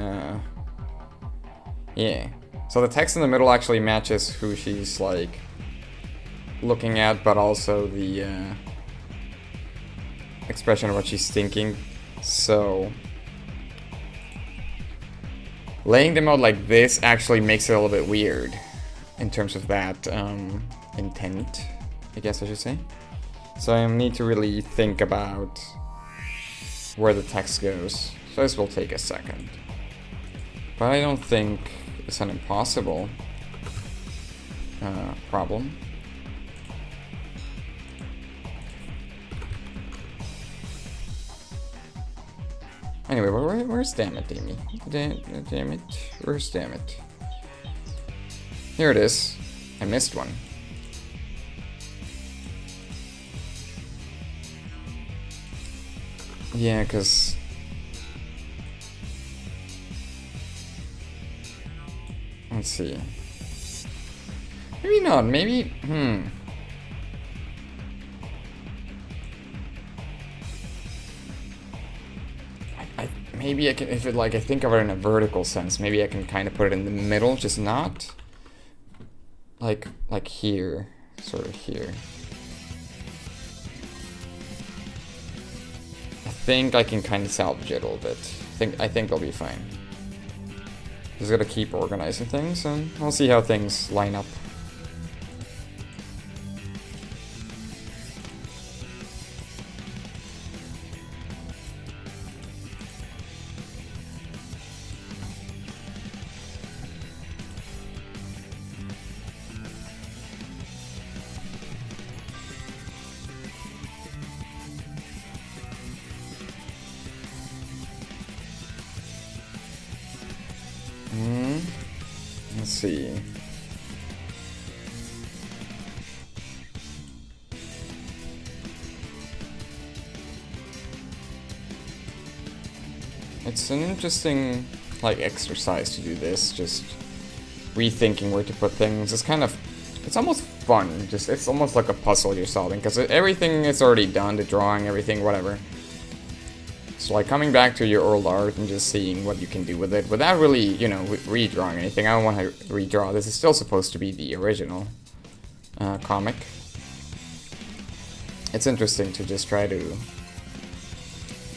Yeah. So the text in the middle actually matches who she's, like, looking at, but also the, expression of what she's thinking. So laying them out like this actually makes it a little bit weird in terms of that intent, I guess I should say. So I need to really think about where the text goes. So this will take a second, but I don't think it's an impossible problem. Anyway, where's damn it, Amy? Damn it. Where's damn it? Here it is. I missed one. Yeah, because... Let's see. Maybe not. Maybe... Maybe I can, if it like I think of it in a vertical sense, maybe I can kind of put it in the middle, just not like here, sort of here. I think I can kind of salvage it a little bit. I think I'll be fine. Just gotta keep organizing things, and I'll see how things line up. Let's see. It's an interesting, like, exercise to do this, just rethinking where to put things. It's kind of, it's almost fun, it's almost like a puzzle you're solving, because everything is already done, the drawing, everything, whatever. So like coming back to your old art and just seeing what you can do with it without really, you know, redrawing anything. I don't want to redraw. This is still supposed to be the original comic. It's interesting to just try to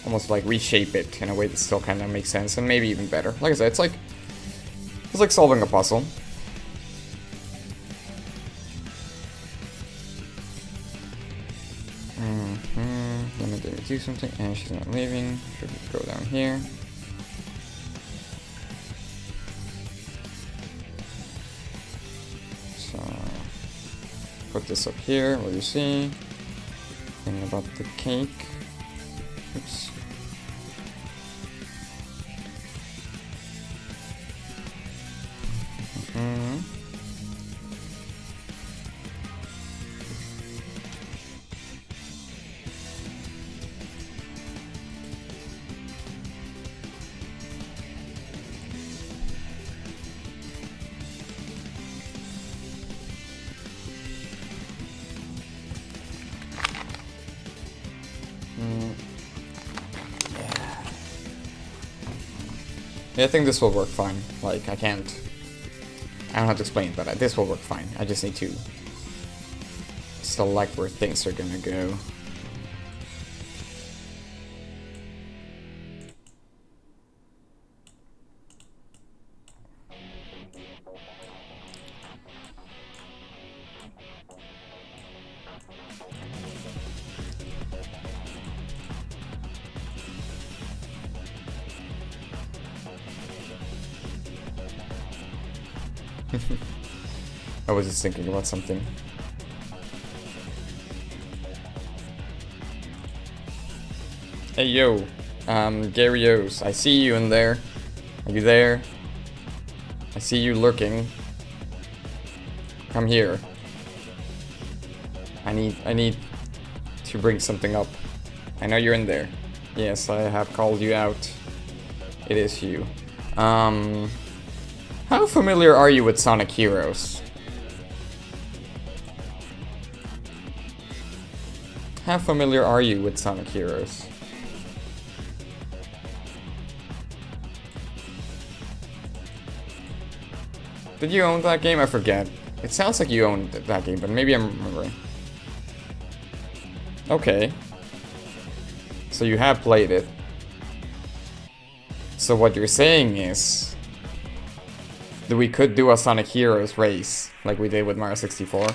almost like reshape it in a way that still kind of makes sense and maybe even better. Like I said, it's like solving a puzzle. Let me do something, and she's not leaving. Should we go down here? So put this up here. What do you see? Thing about the cake. Oops. Yeah, I think this will work fine. Like, I don't have to explain it, but this will work fine. I just need to select where things are gonna go. I was just thinking about something. Hey yo, Gary O's, I see you in there. Are you there? I see you lurking. Come here. I need to bring something up. I know you're in there. Yes, I have called you out. It is you. How familiar are you with Sonic Heroes? How familiar are you with Sonic Heroes? Did you own that game? I forget. It sounds like you owned that game, but maybe I'm remembering. Okay. So you have played it. So what you're saying is that we could do a Sonic Heroes race, like we did with Mario 64.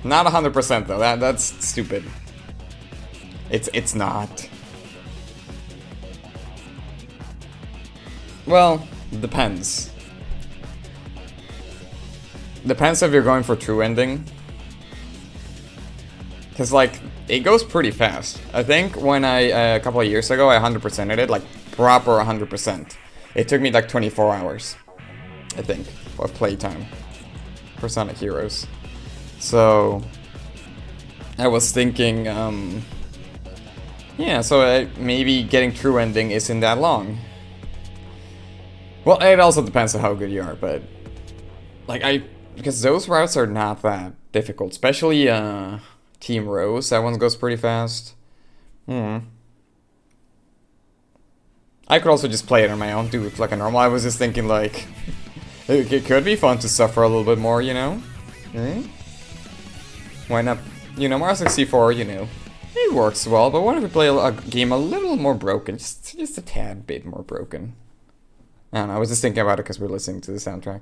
Not 100% though, that's stupid. It's not. Well, depends. Depends if you're going for true ending. Cause like, it goes pretty fast. I think when a couple of years ago, I 100%ed it, like proper 100%. It took me like 24 hours, I think, of playtime for Sonic Heroes. So, I was thinking, yeah, so maybe getting true ending isn't that long. Well, it also depends on how good you are, but like because those routes are not that difficult, especially Team Rose. That one goes pretty fast. I could also just play it on my own, do it like a normal. I was just thinking like it could be fun to suffer a little bit more, you know? Why not? You know, Mario 64, you know, it works well, but what if we play a game a little more broken, just a tad bit more broken? I don't know, I was just thinking about it because we're listening to the soundtrack.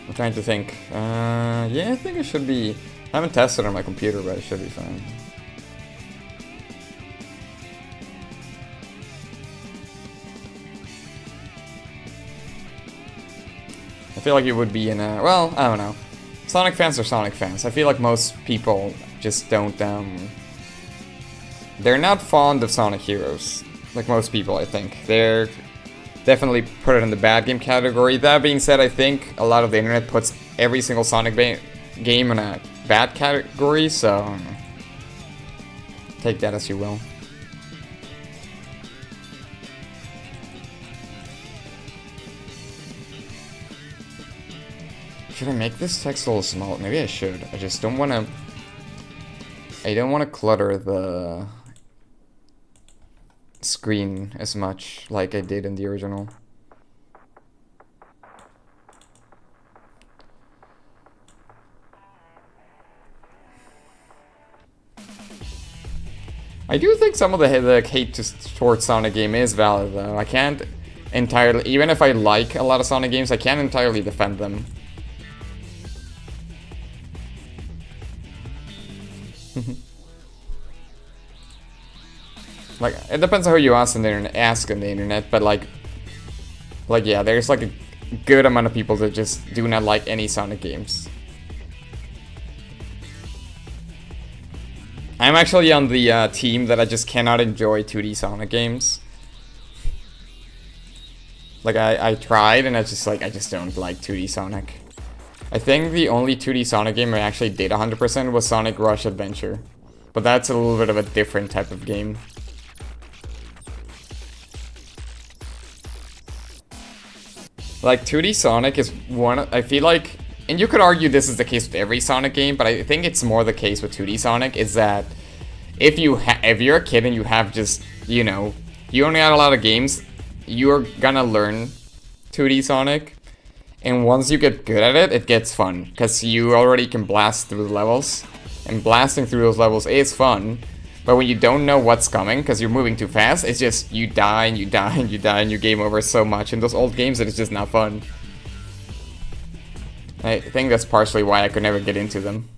I'm trying to think. Yeah, I think it should be... I haven't tested it on my computer, but it should be fine. I feel like it would be in a... Well, I don't know. Sonic fans are Sonic fans. I feel like most people just don't, they're not fond of Sonic Heroes. Like most people, I think. They're definitely put it in the bad game category. That being said, I think a lot of the internet puts every single Sonic game in a bad category, so take that as you will. Should I make this text a little small? Maybe I should. I just don't want to... I don't want to clutter the screen as much like I did in the original. I do think some of the hate towards Sonic game is valid though. I can't entirely... Even if I like a lot of Sonic games, I can't entirely defend them. Like, it depends on who you ask on the internet, but like yeah, there's like a good amount of people that just do not like any Sonic games. I'm actually on the team that I just cannot enjoy 2D Sonic games. Like, I tried, and I just don't like 2D Sonic. I think the only 2D Sonic game I actually did 100% was Sonic Rush Adventure. But that's a little bit of a different type of game. Like 2D Sonic is one. I feel like, and you could argue this is the case with every Sonic game, but I think it's more the case with 2D Sonic. Is that if you're a kid and you have just, you know, you only had a lot of games, you're gonna learn 2D Sonic, and once you get good at it, it gets fun because you already can blast through the levels, and blasting through those levels is fun. But when you don't know what's coming because you're moving too fast, it's just you die and you die and you die and you game over so much in those old games that it's just not fun. I think that's partially why I could never get into them.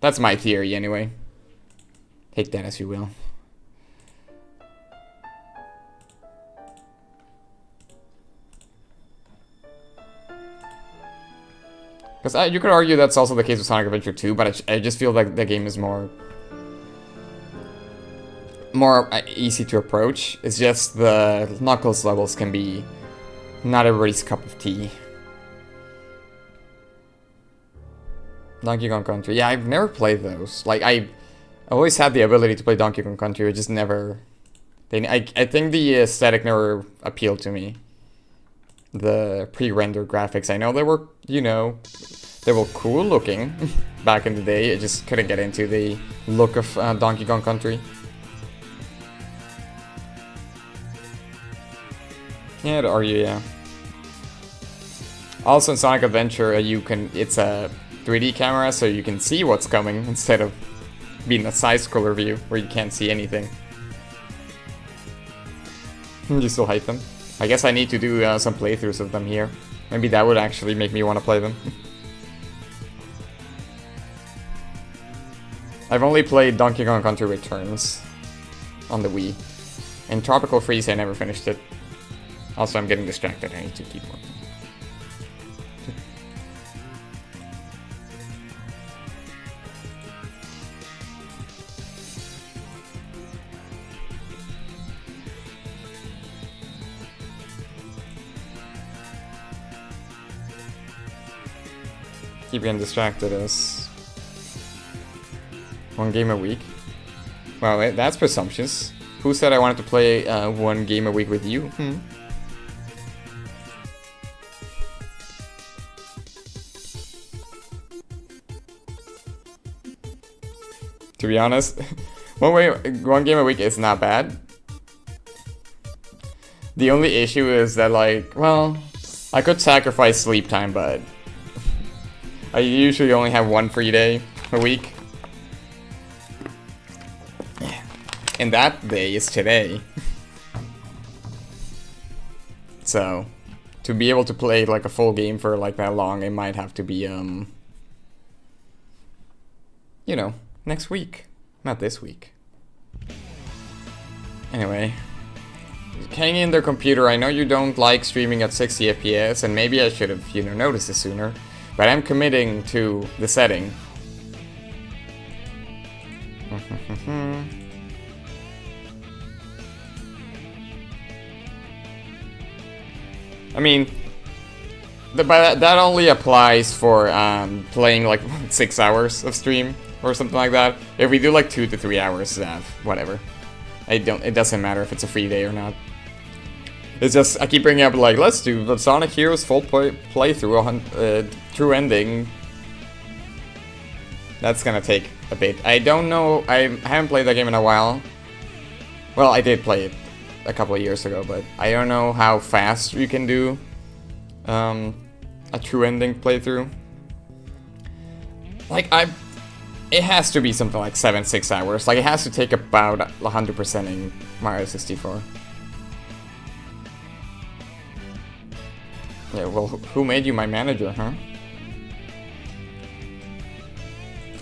That's my theory anyway. Take that as you will. Because you could argue that's also the case with Sonic Adventure 2, but I just feel like the game is more easy to approach. It's just the Knuckles levels can be not everybody's cup of tea. Donkey Kong Country. Yeah, I've never played those. Like, I always had the ability to play Donkey Kong Country, I just never... I think the aesthetic never appealed to me. The pre-rendered graphics. I know they were, you know, they were cool looking back in the day. I just couldn't get into the look of Donkey Kong Country. Yeah, I'd argue, yeah. Also in Sonic Adventure, it's a 3D camera, so you can see what's coming instead of being a side-scroller view where you can't see anything. You still hate them? I guess I need to do some playthroughs of them here. Maybe that would actually make me want to play them. I've only played Donkey Kong Country Returns on the Wii. And Tropical Freeze, I never finished it. Also, I'm getting distracted. I need to keep working. Keep getting distracted as one game a week. Well, that's presumptuous. Who said I wanted to play one game a week with you? To be honest, one game a week is not bad. The only issue is that, like, well, I could sacrifice sleep time, but I usually only have one free day a week. And that day is today. So, to be able to play like a full game for like that long, it might have to be, you know, next week. Not this week. Anyway. Hang in there, computer. I know you don't like streaming at 60 FPS, and maybe I should have, you know, noticed this sooner. But I'm committing to the setting. I mean, but that only applies for playing like 6 hours of stream or something like that. If we do like 2 to 3 hours, whatever. It doesn't matter if it's a free day or not. It's just, I keep bringing up like, let's do the Sonic Heroes full playthrough, true ending. That's gonna take a bit. I don't know, I haven't played that game in a while. Well, I did play it a couple of years ago, but I don't know how fast you can do a true ending playthrough. Like, it has to be something like 6 hours. Like, it has to take about 100% in Mario 64. Yeah, well, who made you my manager, huh?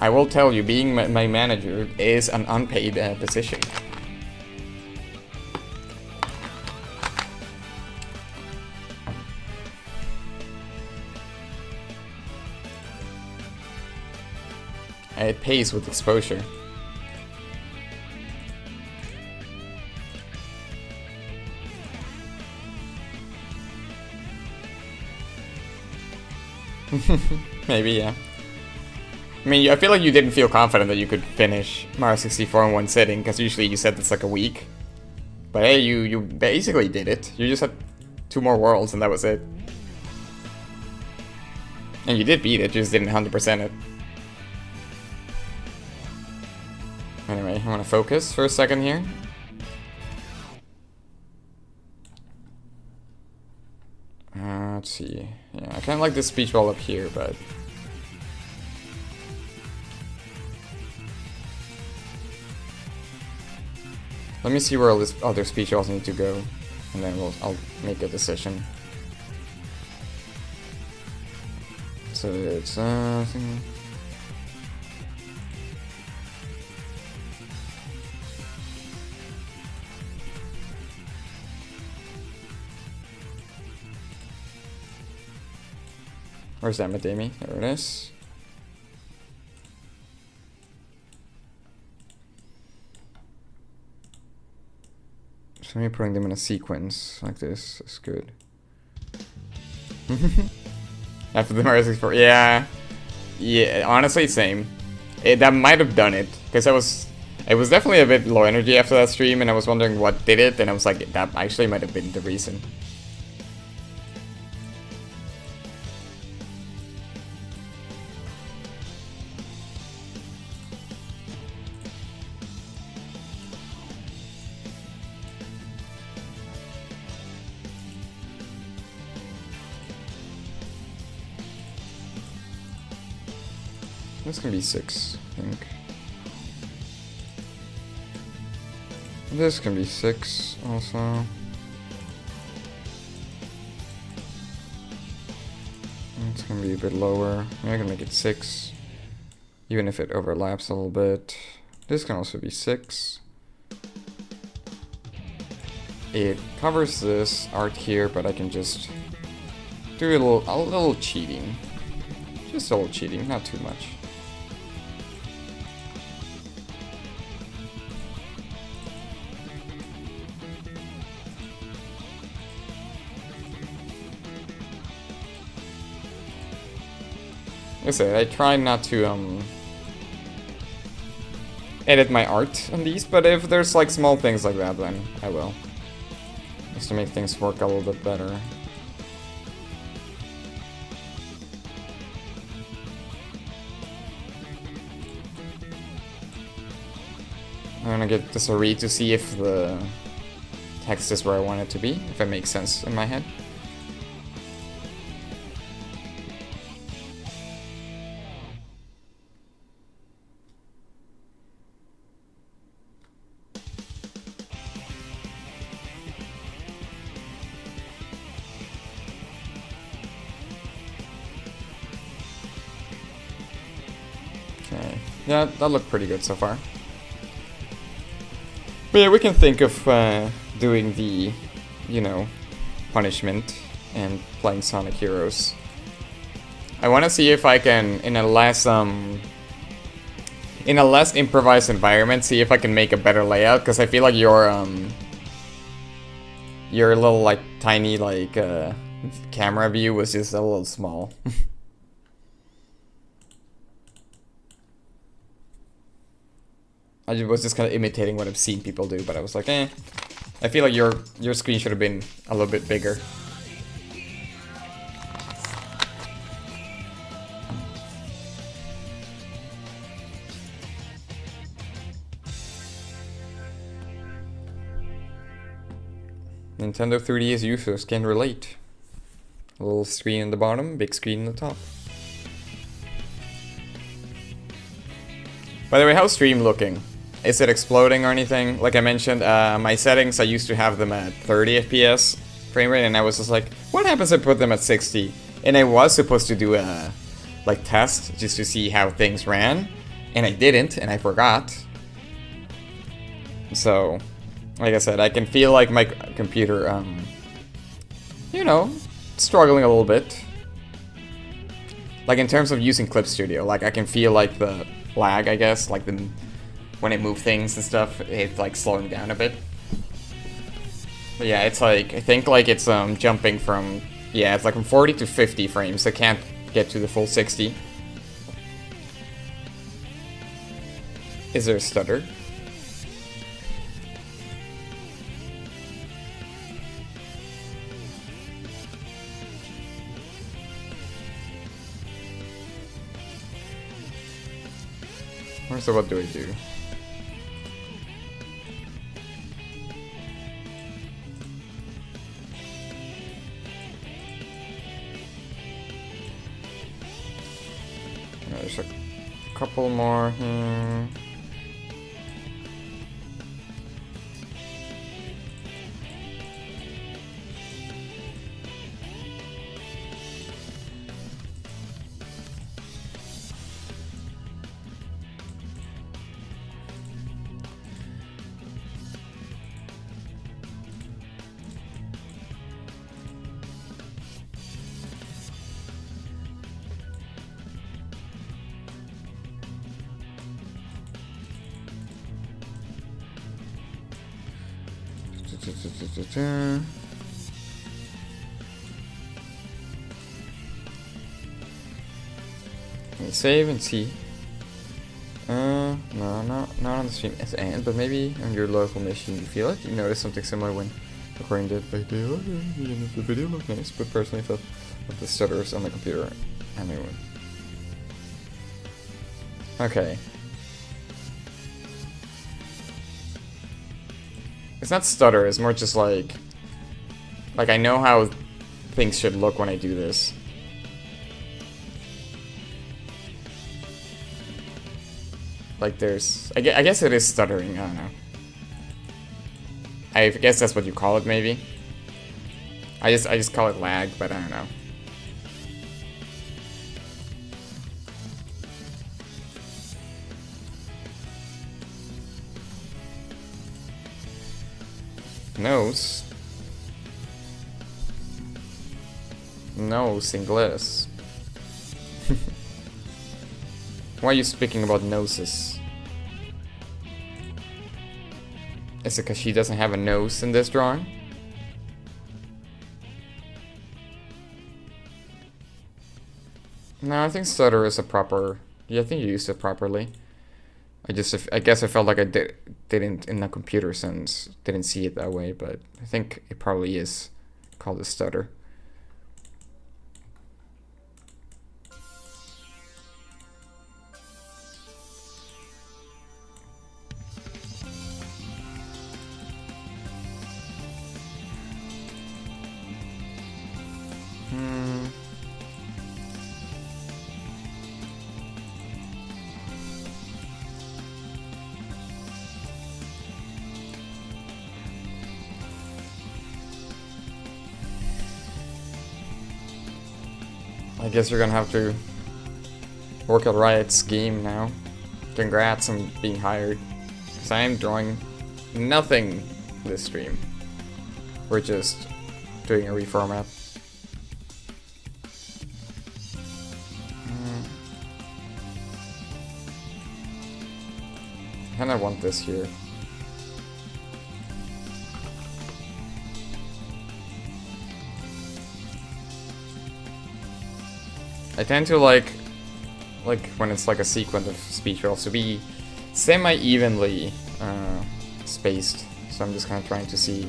I will tell you, being my manager is an unpaid position. It pays with exposure. Maybe, yeah. I mean, I feel like you didn't feel confident that you could finish Mario 64 in one sitting, because usually you said it's like a week. But hey, you basically did it. You just had 2 more worlds and that was it. And you did beat it, just didn't 100% it. Anyway, I want to focus for a second here. Let's see. Yeah, I kind of like this speech bubble up here, but... Let me see where all this other speech bubbles need to go, and then I'll make a decision. So it's where's that, Madami? There it is. So maybe putting them in a sequence like this is good. After the Mario 64, yeah, honestly, same. That might have done it, because it was definitely a bit low energy after that stream, and I was wondering what did it, and I was like, that actually might have been the reason. This can be 6, I think. This can be 6 also. It's gonna be a bit lower. Maybe I can make it 6, even if it overlaps a little bit. This can also be 6. It covers this art here, but I can just do a little cheating. Just a little cheating, not too much. Like I said, I try not to edit my art on these, but if there's like small things like that, then I will. Just to make things work a little bit better. I'm gonna get this a read to see if the text is where I want it to be, if it makes sense in my head. Okay, yeah, that looked pretty good so far. But yeah, we can think of doing the, you know, punishment and playing Sonic Heroes. I want to see if I can, in a less improvised environment, see if I can make a better layout, because I feel like your little like tiny like camera view was just a little small. I was just kind of imitating what I've seen people do, but I was like, I feel like your screen should have been a little bit bigger. Nintendo 3DS users can relate. A little screen in the bottom, big screen in the top. By the way, how's stream looking? Is it exploding or anything? Like I mentioned, my settings, I used to have them at 30 FPS frame rate, and I was just like, what happens if I put them at 60? And I was supposed to do a like test just to see how things ran, and I didn't, and I forgot. So, like I said, I can feel like my computer, you know, struggling a little bit. Like in terms of using Clip Studio, like I can feel like the lag, I guess, like when I move things and stuff, it's like slowing down a bit. But yeah, it's like, I think like it's jumping from, yeah, it's like from 40 to 50 frames. I can't get to the full 60. Is there a stutter? So what do I do? There's a couple more here. Save and see. No, not on the stream as and, but maybe on your local mission you feel it. You notice something similar when recording it by daylight. The video looked nice, but personally felt like the stutters on the computer. Anyway. Okay. It's not stutter, it's more just like I know how things should look when I do this. Like there's, I guess it is stuttering, I don't know. I guess that's what you call it, maybe. I just call it lag, but I don't know. Nose. Nose English. Why are you speaking about noses? Is it because she doesn't have a nose in this drawing? No, I think stutter is a proper... Yeah, I think you used it properly. I guess I felt like I didn't, in the computer sense, didn't see it that way, but I think it probably is called a stutter. I guess you're gonna have to work out Riot's scheme now. Congrats on being hired. Because I am drawing nothing this stream. We're just doing a reformat. I kinda want this here. I tend to like when it's like a sequence of speech will also be semi-evenly spaced. So I'm just kind of trying to see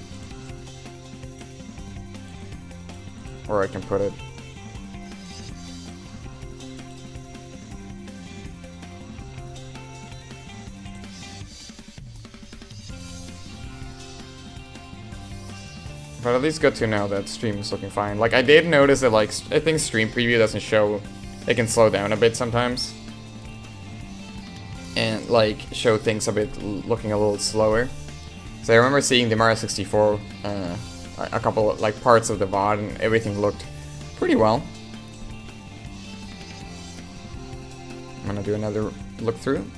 where I can put it. But at least good to know that stream is looking fine. Like, I did notice that, like, I think stream preview doesn't show... It can slow down a bit sometimes. And, like, show things a bit looking a little slower. So I remember seeing the Mario 64, a couple of, like, parts of the VOD, and everything looked pretty well. I'm gonna do another look through.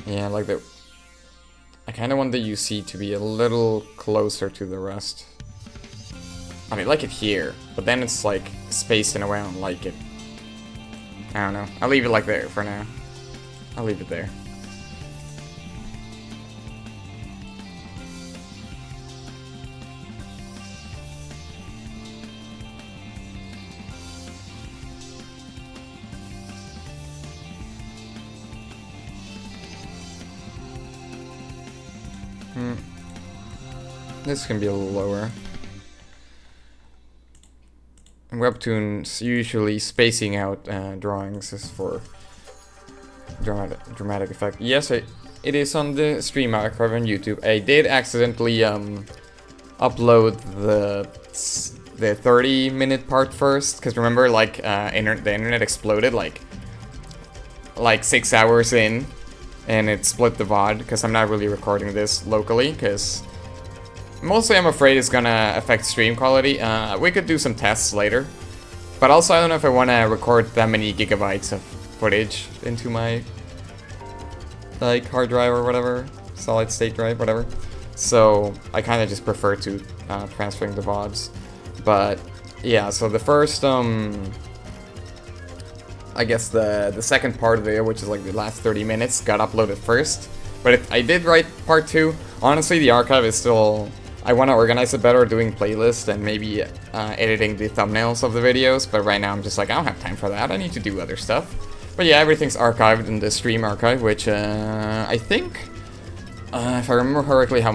Yeah, like the... I kind of want the UC to be a little closer to the rest. I mean, like it here, but then it's like spaced in a way I don't like it. I don't know. I'll leave it like there for now. I'll leave it there. This can be a little lower. In webtoons, usually spacing out drawings is for dramatic effect. Yes, it is on the stream archive on YouTube. I did accidentally upload the 30-minute part first, because remember, like, the internet exploded like 6 hours in, and it split the VOD, because I'm not really recording this locally, because mostly I'm afraid it's gonna affect stream quality. We could do some tests later, but also I don't know if I want to record that many gigabytes of footage into my, like, hard drive or whatever, solid state drive, whatever. So I kind of just prefer to transferring the VODs. But yeah, so the first, I guess the second part of the video, which is like the last 30 minutes, got uploaded first. But I did write part 2. Honestly, the archive is still, I want to organize it better, doing playlists and maybe editing the thumbnails of the videos. But right now I'm just like, I don't have time for that, I need to do other stuff. But yeah, everything's archived in the stream archive, which I think, if I remember correctly, how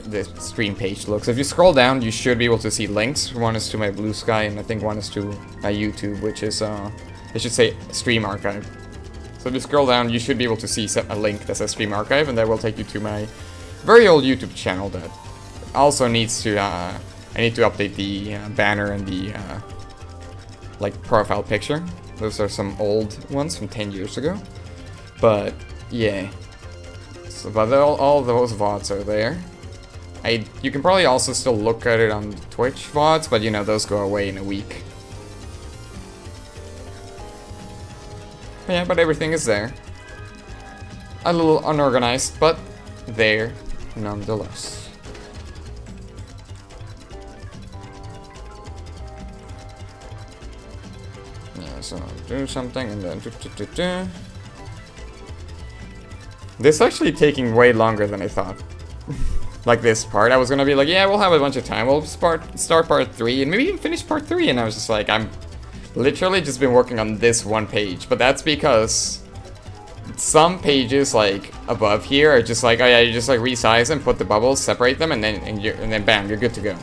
the stream page looks. If you scroll down, you should be able to see links. One is to my Blue Sky, and I think one is to my YouTube, which is, it should say Stream Archive. So if you scroll down, you should be able to see a link that says Stream Archive, and that will take you to my very old YouTube channel that also needs to, I need to update the banner and the, like, profile picture. Those are some old ones from 10 years ago. But, yeah. So, but all those VODs are there. You can probably also still look at it on Twitch VODs, but you know, those go away in a week. Yeah, but everything is there. A little unorganized, but there nonetheless. Yeah, so do something and then This is actually taking way longer than I thought. Like this part, I was gonna be like, yeah, we'll have a bunch of time, we'll start part 3, and maybe even finish part 3, and I was just like, I'm literally just been working on this one page, but that's because some pages, like, above here are just like, oh yeah, you just, like, resize them, put the bubbles, separate them, and then bam, you're good to go.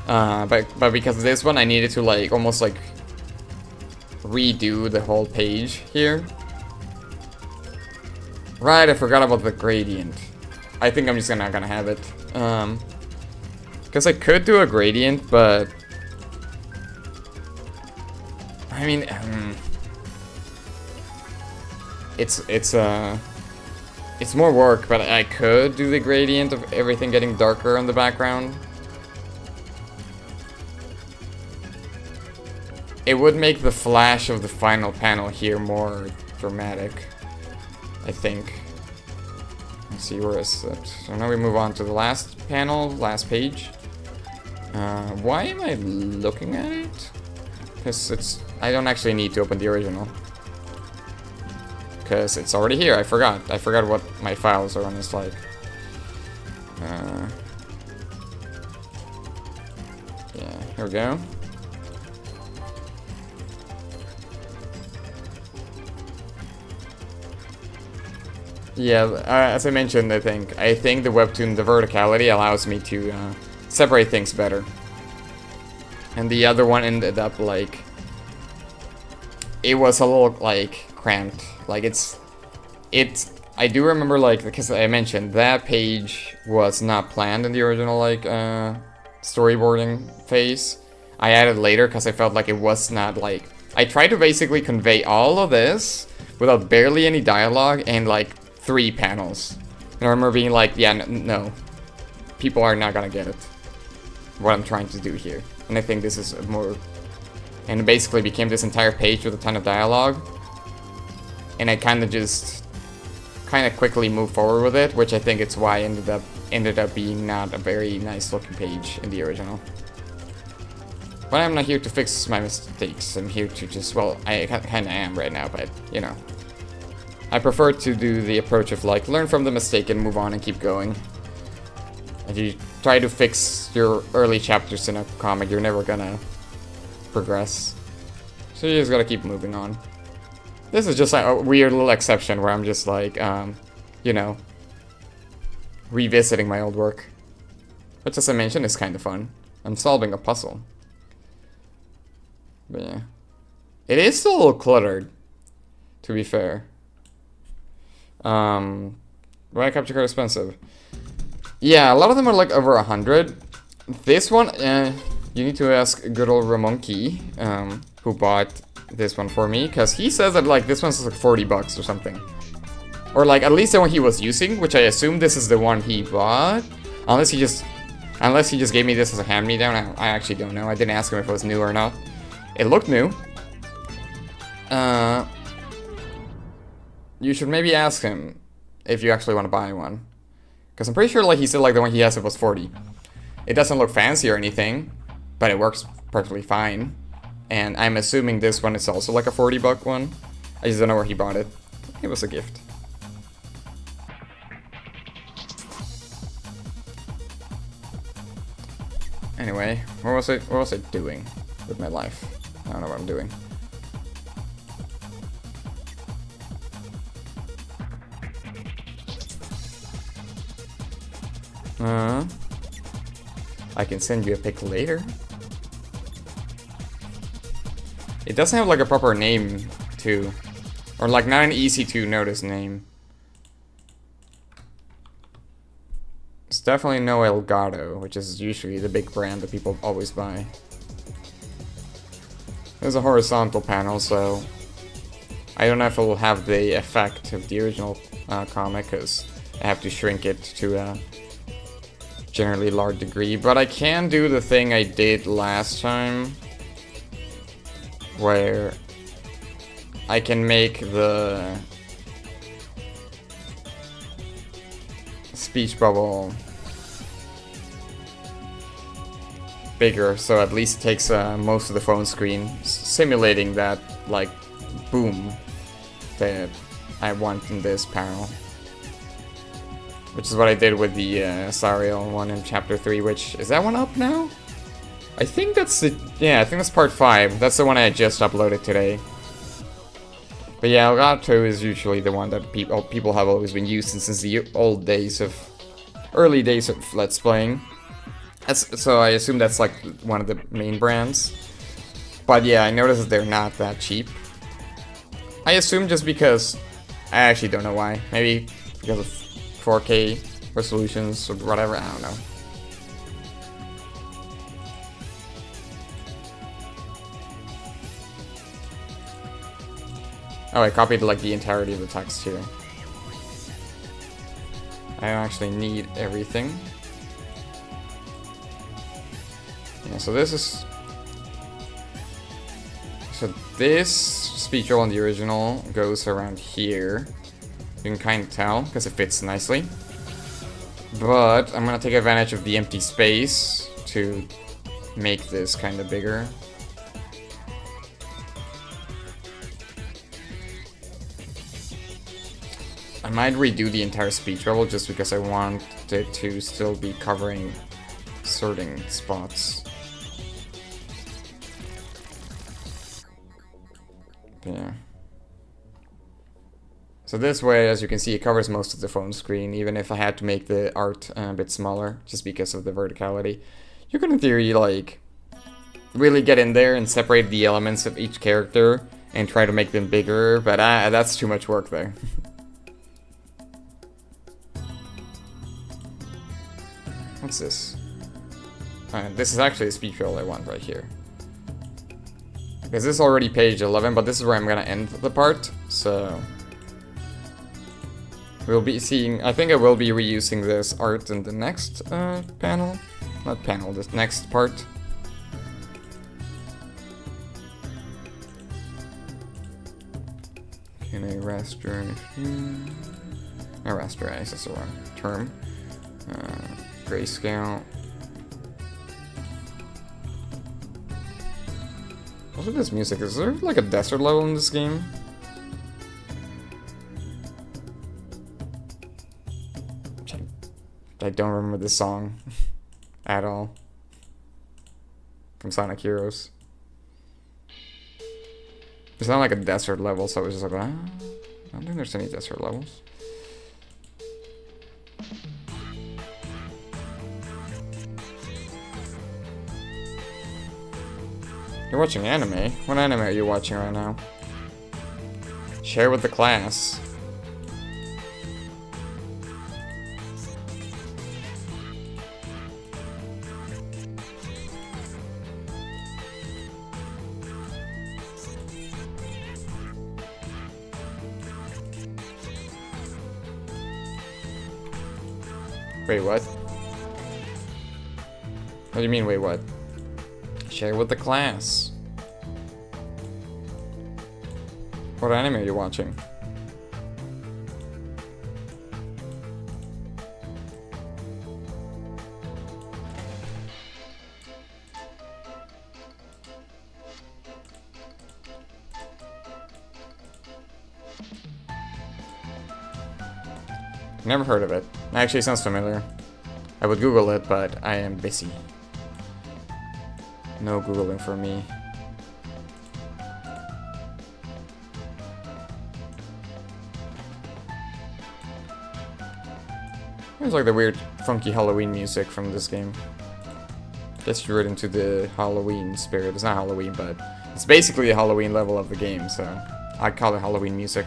But because of this one, I needed to, like, almost, like, redo the whole page here. Right, I forgot about the gradient. I think I'm just not gonna have it. Because I could do a gradient, but I mean, it's more work, but I could do the gradient of everything getting darker on the background. It would make the flash of the final panel here more dramatic, I think. Let's see, where is it? So now we move on to the last panel, last page. Why am I looking at it? Because I don't actually need to open the original. Because it's already here, I forgot. I forgot what my files are on this, like. Yeah, here we go. Yeah, as I mentioned, I think the webtoon, the verticality allows me to separate things better. And the other one ended up, like, it was a little, like, cramped. Like, I do remember, like, because I mentioned that page was not planned in the original, like, storyboarding phase. I added later because I felt like it was not, like, I tried to basically convey all of this without barely any dialogue and, like, 3 panels. And I remember being like, yeah, no. People are not gonna get it. What I'm trying to do here. And I think this is more... And it basically became this entire page with a ton of dialogue. And I kind of quickly moved forward with it, which I think it's why it ended up being not a very nice looking page in the original. But I'm not here to fix my mistakes. I'm here to just, well, I kind of am right now, but, you know. I prefer to do the approach of, like, learn from the mistake and move on and keep going. If you try to fix your early chapters in a comic, you're never gonna progress. So you just gotta keep moving on. This is just like a weird little exception where I'm just like, you know, revisiting my old work. Which, as I mentioned, is kind of fun. I'm solving a puzzle. But yeah. It is still a little cluttered. To to be fair. Why capture card expensive? Yeah, a lot of them are like over 100. This one, you need to ask good old Ramonki, who bought this one for me, because he says that like this one's like 40 bucks or something. Or like at least the one he was using, which I assume this is the one he bought. Unless he just gave me this as a hand-me-down. I actually don't know. I didn't ask him if it was new or not. It looked new. You should maybe ask him if you actually want to buy one. Because I'm pretty sure like he said like the one he has it was 40. It doesn't look fancy or anything, but it works perfectly fine. And I'm assuming this one is also like a 40-buck one. I just don't know where he bought it. It was a gift. Anyway, what was I doing with my life? I don't know what I'm doing. I can send you a pic later. It doesn't have like a proper name too. Or like not an easy to notice name. It's definitely no Elgato, which is usually the big brand that people always buy. There's a horizontal panel, so I don't know if it will have the effect of the original comic, because I have to shrink it to a generally large degree. But I can do the thing I did last time, where I can make the speech bubble bigger, so at least it takes most of the phone screen, simulating that like boom that I want in this panel. Which is what I did with the Sariel one in chapter 3, which, is that one up now? I think that's the, yeah, I think that's part 5. That's the one I just uploaded today. But yeah, Elgato is usually the one that people have always been using since the early days of Let's Playing. So I assume that's like one of the main brands. But yeah, I noticed that they're not that cheap. I assume just because, I actually don't know why. Maybe because of 4K resolutions or whatever, I don't know. Oh, I copied like the entirety of the text here. I don't actually need everything. Yeah, so this is... So this speech roll in the original goes around here. You can kind of tell, because it fits nicely. But I'm going to take advantage of the empty space to make this kind of bigger. I might redo the entire speech bubble just because I want it to still be covering certain spots. Yeah. So this way, as you can see, it covers most of the phone screen, even if I had to make the art a bit smaller, just because of the verticality. You can, in theory, like, really get in there and separate the elements of each character and try to make them bigger, but that's too much work there. What's this? This is actually a speech roll I want right here. Because this is already page 11, but this is where I'm gonna end the part, so... We'll be seeing, I think I will be reusing this art in the next panel. Not panel, this next part. Can I rasterize? Not rasterize, that's the wrong term. Grayscale. What's with this music? Is there like a desert level in this game? I don't remember this song at all from Sonic Heroes. It's not like a desert level, so I was just like, I don't think there's any desert levels. You're watching anime? What anime are you watching right now? Share with the class. Wait, what? What do you mean, wait, what? Share with the class. What anime are you watching? Never heard of it. Actually, sounds familiar. I would Google it, but I am busy. No Googling for me. There's like the weird, funky Halloween music from this game. Gets you right into the Halloween spirit. It's not Halloween, but it's basically the Halloween level of the game, so I'd call it Halloween music.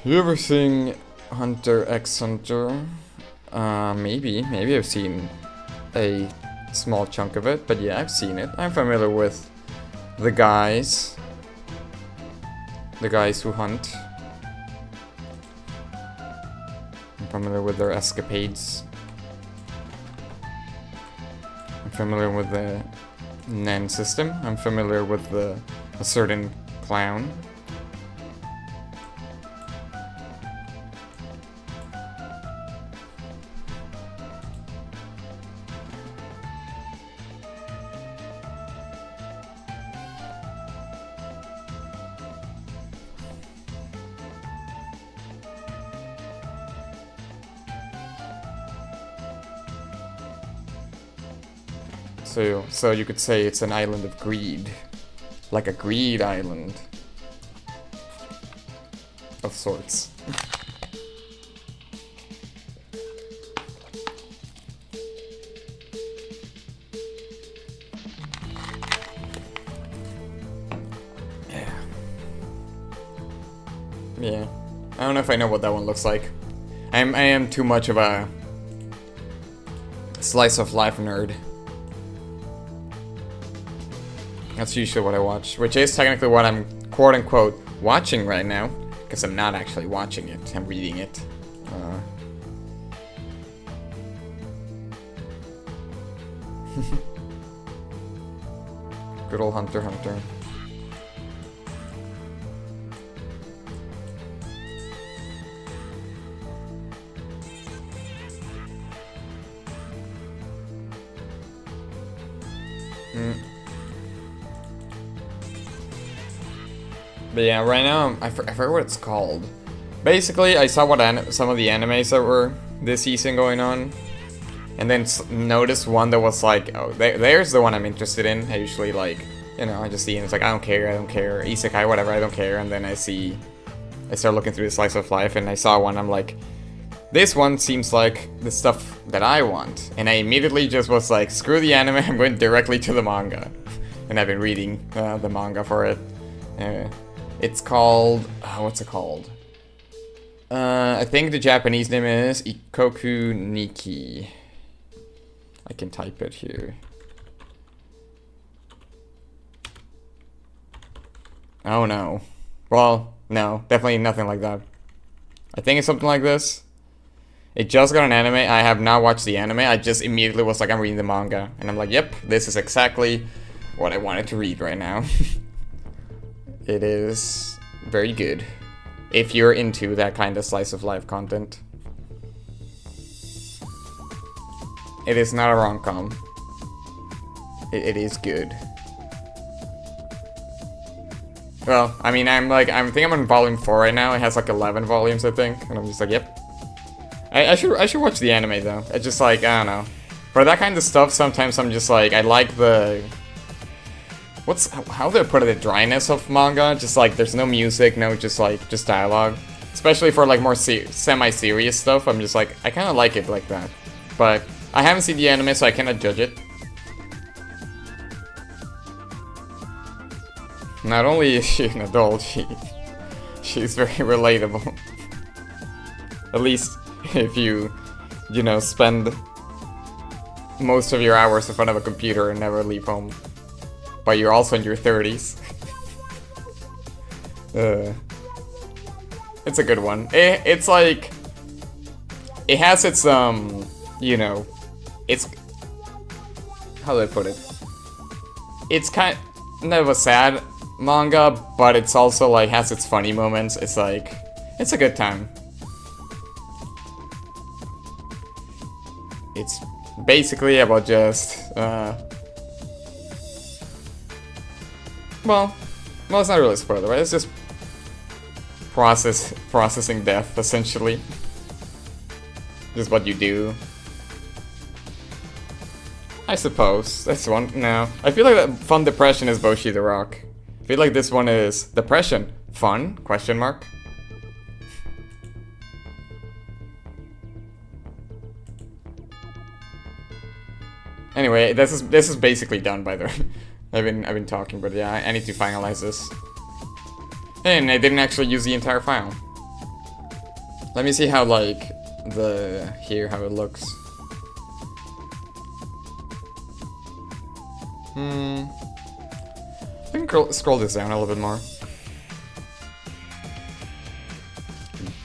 You ever seen Hunter x Hunter? Maybe I've seen a small chunk of it, but yeah, I've seen it. I'm familiar with the guys who hunt. I'm familiar with their escapades. I'm familiar with the Nen system. I'm familiar with a certain clown. So you could say it's an island of greed. Like a greed island. Of sorts. Yeah. I don't know if I know what that one looks like. I am too much of a slice of life nerd. That's usually what I watch, which is technically what I'm quote-unquote watching right now, because I'm not actually watching it, I'm reading it. Good old Hunter x Hunter. But yeah, right now, I forget what it's called. Basically, I saw what some of the animes that were this season going on. And then noticed one that was like, oh, there's the one I'm interested in. I usually like, you know, I just see and it's like, I don't care. Isekai, whatever, I don't care. And then I start looking through the slice of life and I saw one, I'm like, this one seems like the stuff that I want. And I immediately just was like, screw the anime, I'm going directly to the manga. And I've been reading the manga for it. It's called, what's it called? I think the Japanese name is Ikoku Niki. I can type it here. Oh no. Well, no, definitely nothing like that. I think it's something like this. It just got an anime. I have not watched the anime. I just immediately was like, I'm reading the manga. And I'm like, yep, this is exactly what I wanted to read right now. It is very good. If you're into that kind of slice of life content. It is not a rom-com. It is good. Well, I mean, I think I'm on volume 4 right now. It has like 11 volumes, I think. And I'm just like, yep. I should watch the anime though. It's just like, I don't know. For that kind of stuff, sometimes I'm just like, I like the... how do I put it, the dryness of manga? Just like, there's no music, no just dialogue. Especially for like more semi-serious stuff, I'm just like, I kind of like it like that. But I haven't seen the anime, so I cannot judge it. Not only is she an adult, she's very relatable. At least if you know, spend most of your hours in front of a computer and never leave home. But you're also in your 30s. It's a good one. It's like... It has its, you know... It's... How do I put it? It's kind of a sad manga, but it's also, like, has its funny moments. It's like... It's a good time. It's basically about just, well, it's not really a spoiler, right? It's just processing death, essentially. Just what you do. I suppose. That's one. No. I feel like that Fun Depression is Boshi the Rock. I feel like this one is Depression. Fun? Question mark. Anyway, this is basically done by the way. I've been talking, but yeah, I need to finalize this. And I didn't actually use the entire file. Let me see how like how it looks. I can scroll this down a little bit more.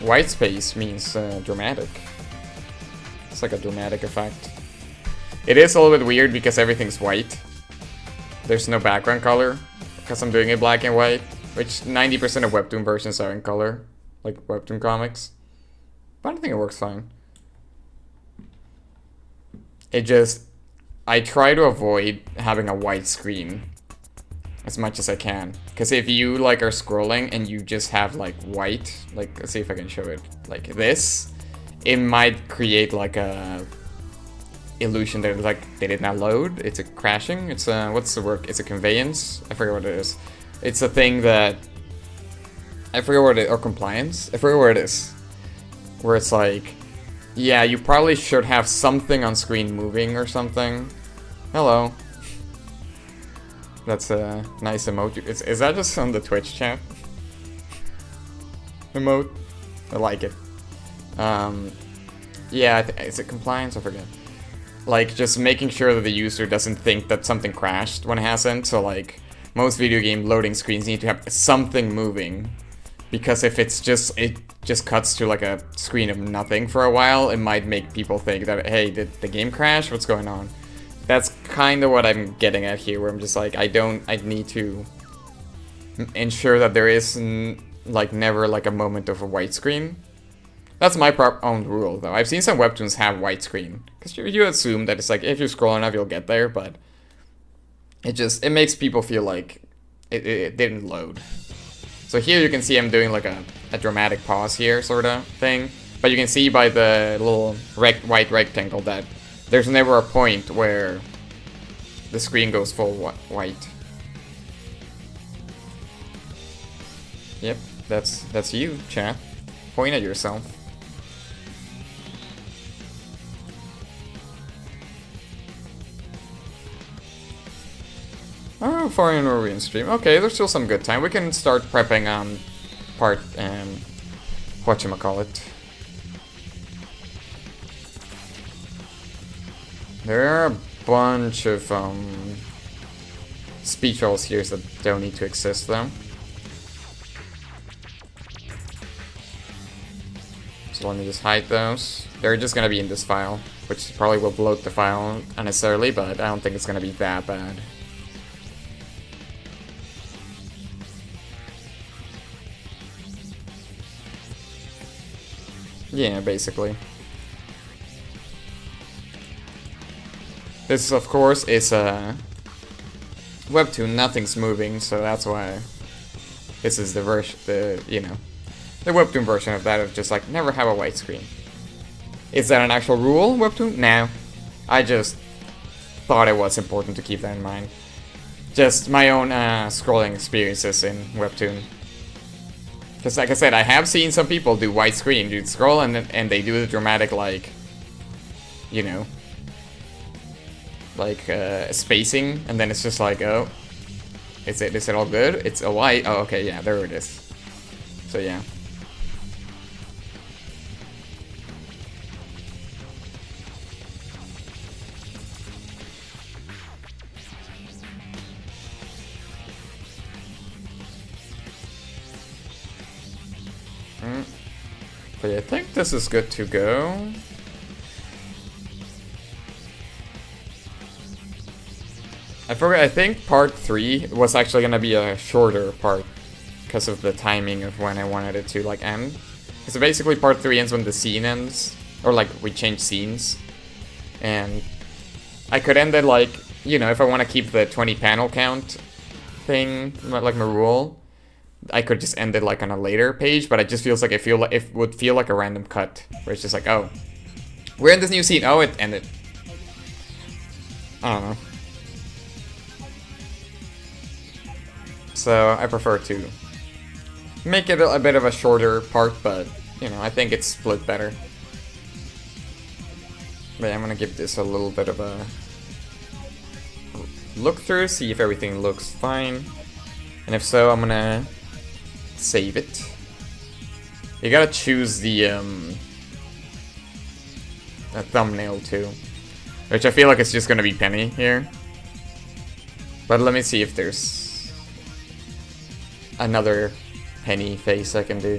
White space means dramatic. It's like a dramatic effect. It is a little bit weird because everything's white. There's no background color because I'm doing it black and white, which 90% of webtoon versions are in color, like webtoon comics. But I think it works fine. I try to avoid having a white screen as much as I can. Because if you like are scrolling and you just have like white, like let's see if I can show it like this, it might create like a illusion that like they did not load. It's a crashing. It's a what's the word? It's a conveyance. I forget what it is. It's a thing that I forget what it or compliance. I forget what it is. Where it's like, yeah, you probably should have something on screen moving or something. Hello. That's a nice emoji. Is that just on the Twitch chat? Emote. I like it. Yeah, is it compliance? I forget. Like, just making sure that the user doesn't think that something crashed when it hasn't. So, like, most video game loading screens need to have something moving. Because if it just cuts to, like, a screen of nothing for a while, it might make people think that, hey, did the game crash? What's going on? That's kind of what I'm getting at here, where I'm just like, I need to ensure that there is, like, never, like, a moment of a white screen. That's my own rule, though. I've seen some webtoons have white screen. Because you assume that it's like, if you're scrolling enough, you'll get there, but it makes people feel like it didn't load. So here you can see I'm doing like a dramatic pause here, sort of thing. But you can see by the little white rectangle that there's never a point where the screen goes full white. Yep, that's you, chat. Point at yourself. Oh, foreign Norwegian stream. Okay, there's still some good time. We can start prepping on part, whatchamacallit. There are a bunch of, speech bubbles here that don't need to exist, though. So let me just hide those. They're just gonna be in this file, which probably will bloat the file unnecessarily, but I don't think it's gonna be that bad. Yeah, basically. This, of course, is a webtoon. Nothing's moving, so that's why this is the version, the webtoon version of that, of just like never have a white screen. Is that an actual rule, webtoon? No. I just thought it was important to keep that in mind. Just my own scrolling experiences in Webtoon. Because like I said, I have seen some people do widescreen, do scroll, and they do the dramatic, like, you know, like spacing, and then it's just like, oh, is it all good? It's a white. Oh, okay, yeah, there it is. So yeah. But I think this is good to go. I forgot, I think part 3 was actually gonna be a shorter part because of the timing of when I wanted it to, like, end. So basically part 3 ends when the scene ends, or like we change scenes. And I could end it like, you know, if I want to keep the 20 panel count thing, like my rule, I could just end it like on a later page, but it just feels like it would feel like a random cut, where it's just like, oh, we're in this new scene, oh, it ended. I don't know. So I prefer to make it a bit of a shorter part, but, you know, I think it's split better. But yeah, I'm gonna give this a little bit of a look through, see if everything looks fine. And if so, I'm gonna save it. You gotta choose the thumbnail too, which I feel like it's just gonna be Penny here. But let me see if there's another Penny face I can do.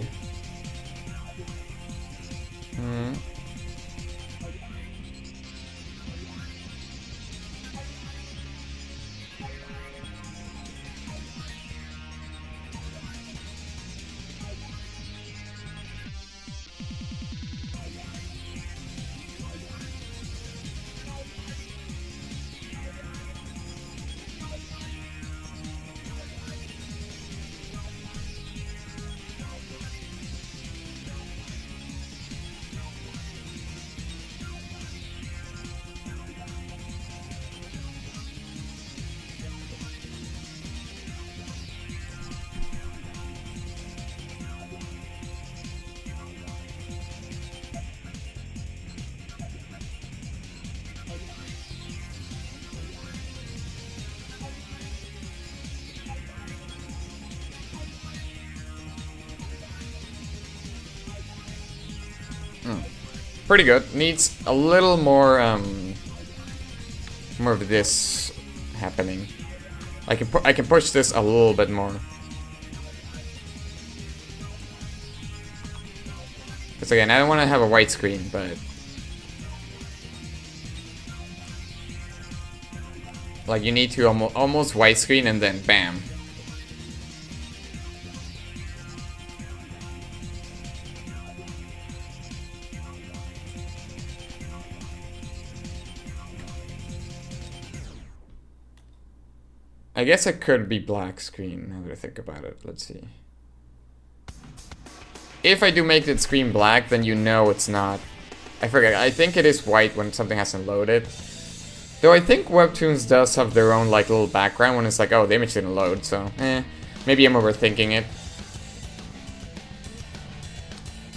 Pretty good. Needs a little more of this happening. I can push this a little bit more. Because again, I don't want to have a white screen, but like you need to almost white screen and then bam. I guess it could be black screen, now that I think about it. Let's see. If I do make it screen black, then you know it's not. I forget, I think it is white when something hasn't loaded. Though I think Webtoons does have their own like little background when it's like, oh, the image didn't load, so maybe I'm overthinking it.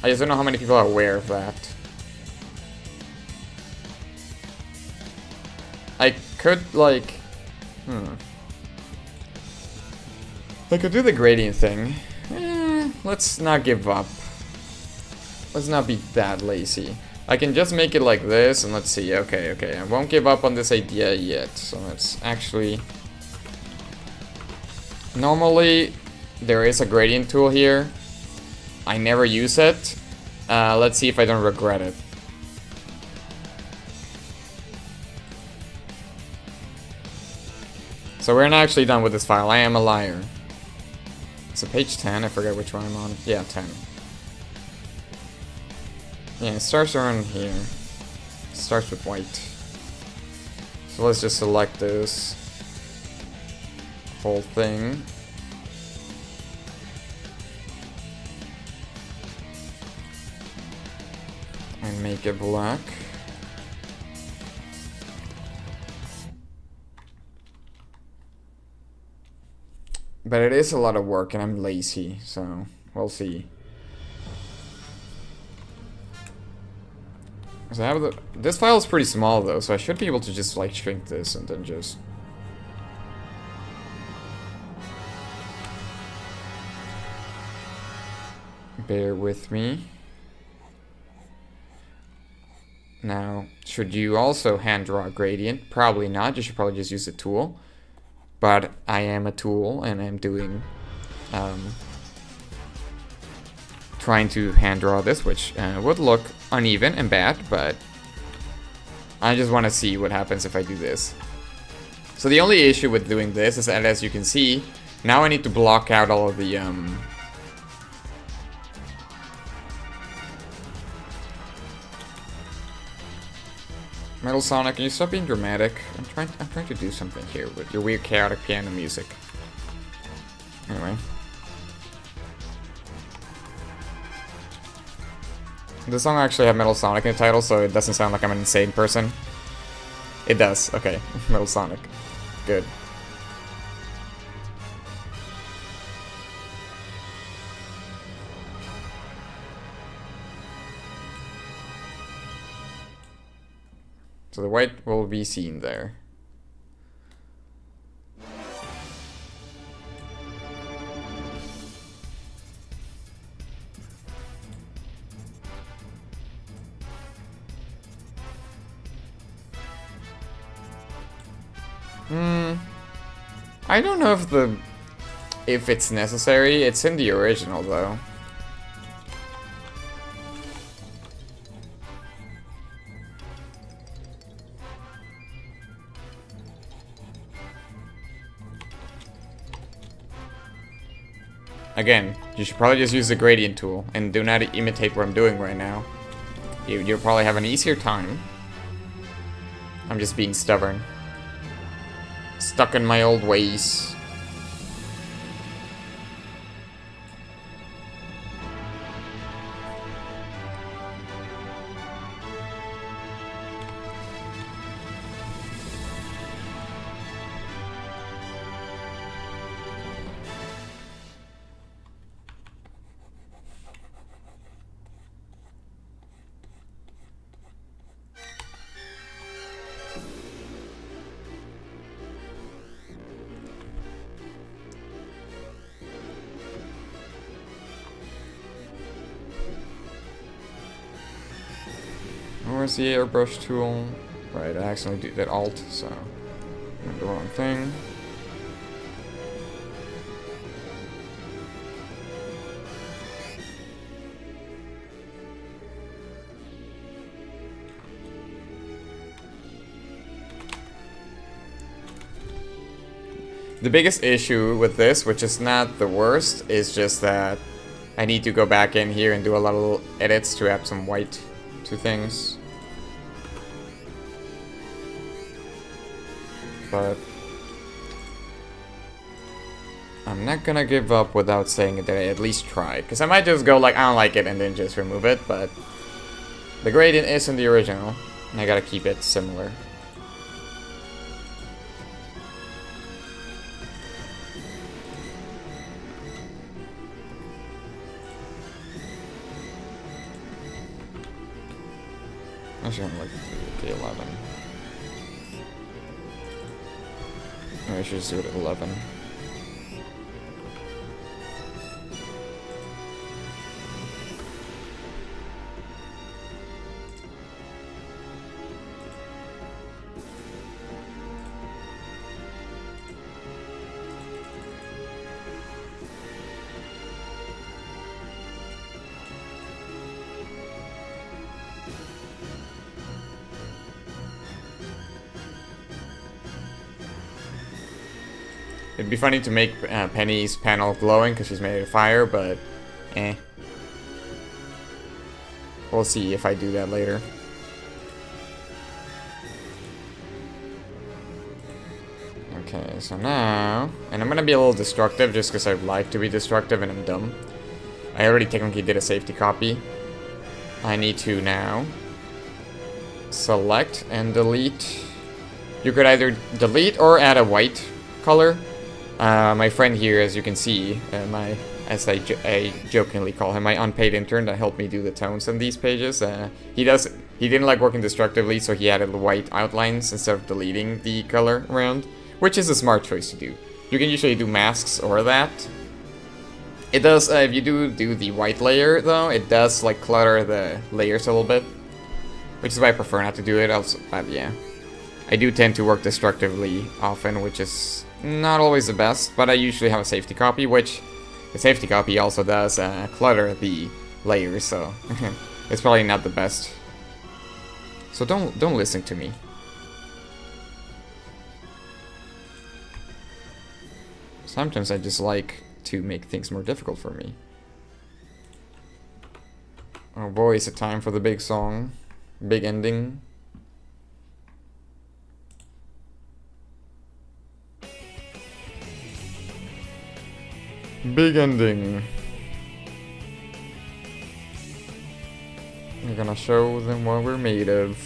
I just don't know how many people are aware of that. I could like, I could do the gradient thing. Let's not give up. Let's not be that lazy. I can just make it like this, and let's see. Okay. I won't give up on this idea yet. So let's actually... Normally, there is a gradient tool here. I never use it. Let's see if I don't regret it. So we're not actually done with this file. I am a liar. So page 10, I forget which one I'm on. Yeah, 10. Yeah, it starts around here. It starts with white. So let's just select this whole thing. And make it black. But it is a lot of work and I'm lazy, so we'll see. So I have this file is pretty small though, so I should be able to just like shrink this and then just... Bear with me. Now, should you also hand draw a gradient? Probably not, you should probably just use a tool. But I am a tool and I'm doing... trying to hand draw this, which would look uneven and bad, but I just want to see what happens if I do this. So the only issue with doing this is that, as you can see, now I need to block out all of the Metal Sonic, can you stop being dramatic? I'm trying to do something here with your weird chaotic piano music. Anyway. The song actually had Metal Sonic in the title, so it doesn't sound like I'm an insane person. It does, okay. Metal Sonic. Good. So the white will be seen there. I don't know if it's necessary. It's in the original though. Again, you should probably just use the gradient tool and do not imitate what I'm doing right now. You'll probably have an easier time. I'm just being stubborn. Stuck in my old ways. Where's the airbrush tool? Right, I accidentally did that alt, so I did the wrong thing. The biggest issue with this, which is not the worst, is just that I need to go back in here and do a lot of little edits to add some white to things. But I'm not gonna give up without saying that I at least tried. Because I might just go like, I don't like it, and then just remove it, but the gradient is in the original, and I gotta keep it similar. Actually, I'm like the 11. I should just do it at 11. It'd be funny to make Penny's panel glowing because she's made of fire, but eh. We'll see if I do that later. Okay, so now... And I'm gonna be a little destructive just because I like to be destructive and I'm dumb. I already technically did a safety copy. I need to now select and delete. You could either delete or add a white color. My friend here, as you can see, as I jokingly call him, my unpaid intern that helped me do the tones on these pages. He didn't like working destructively, so he added white outlines instead of deleting the color around, which is a smart choice to do. You can usually do masks or that. It does, if you do the white layer though, it does like clutter the layers a little bit, which is why I prefer not to do it. Also, but yeah, I do tend to work destructively often, which is not always the best, but I usually have a safety copy, which the safety copy also does clutter the layers, so it's probably not the best. So don't listen to me. Sometimes I just like to make things more difficult for me. Oh boy, is it time for the big song. Big ending. Big ending. We're gonna show them what we're made of.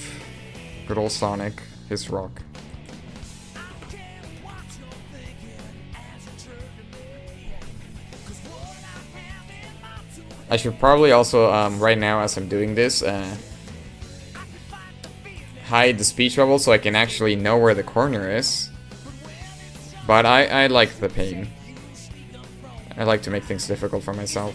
Good old Sonic, his rock. I should probably also, right now as I'm doing this, hide the speech bubble so I can actually know where the corner is. But I like the pain. I like to make things difficult for myself.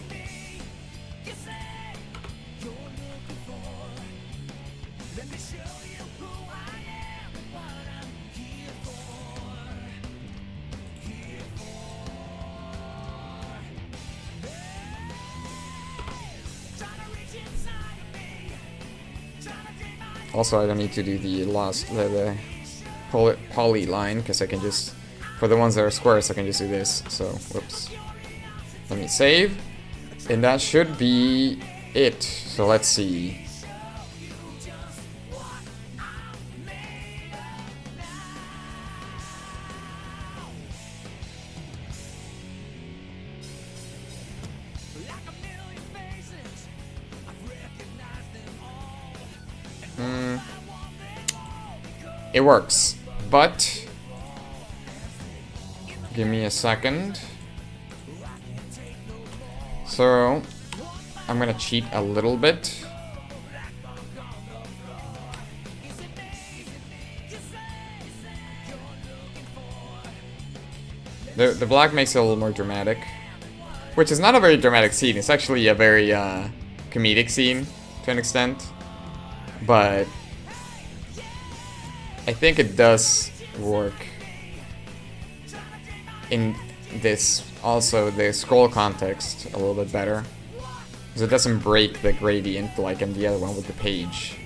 Also, I don't need to do the poly line, because I can just, for the ones that are squares, I can just do this. So, whoops. Let me save. And that should be it. So let's see. It works, but give me a second. So I'm gonna cheat a little bit. The black makes it a little more dramatic, which is not a very dramatic scene. It's actually a very comedic scene to an extent, but I think it does work in this, also the scroll context a little bit better, because it doesn't break the gradient like in the other one with the page.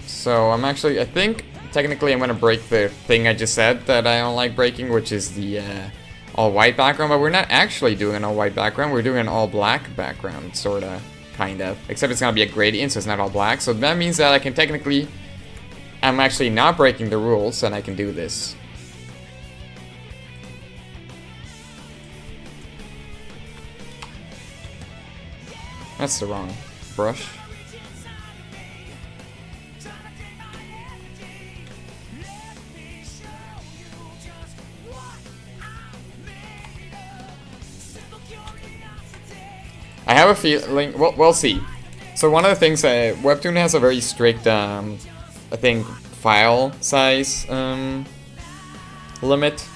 So I'm actually, I think technically I'm gonna break the thing I just said that I don't like breaking, which is the all white background, but we're not actually doing an all white background, we're doing an all black background, sorta, kind of, except it's gonna be a gradient, so it's not all black. So that means that I can technically, I'm actually not breaking the rules, and I can do this. That's the wrong brush. I have a feeling, we'll see. So one of the things, Webtoon has a very strict, I think, file size limit.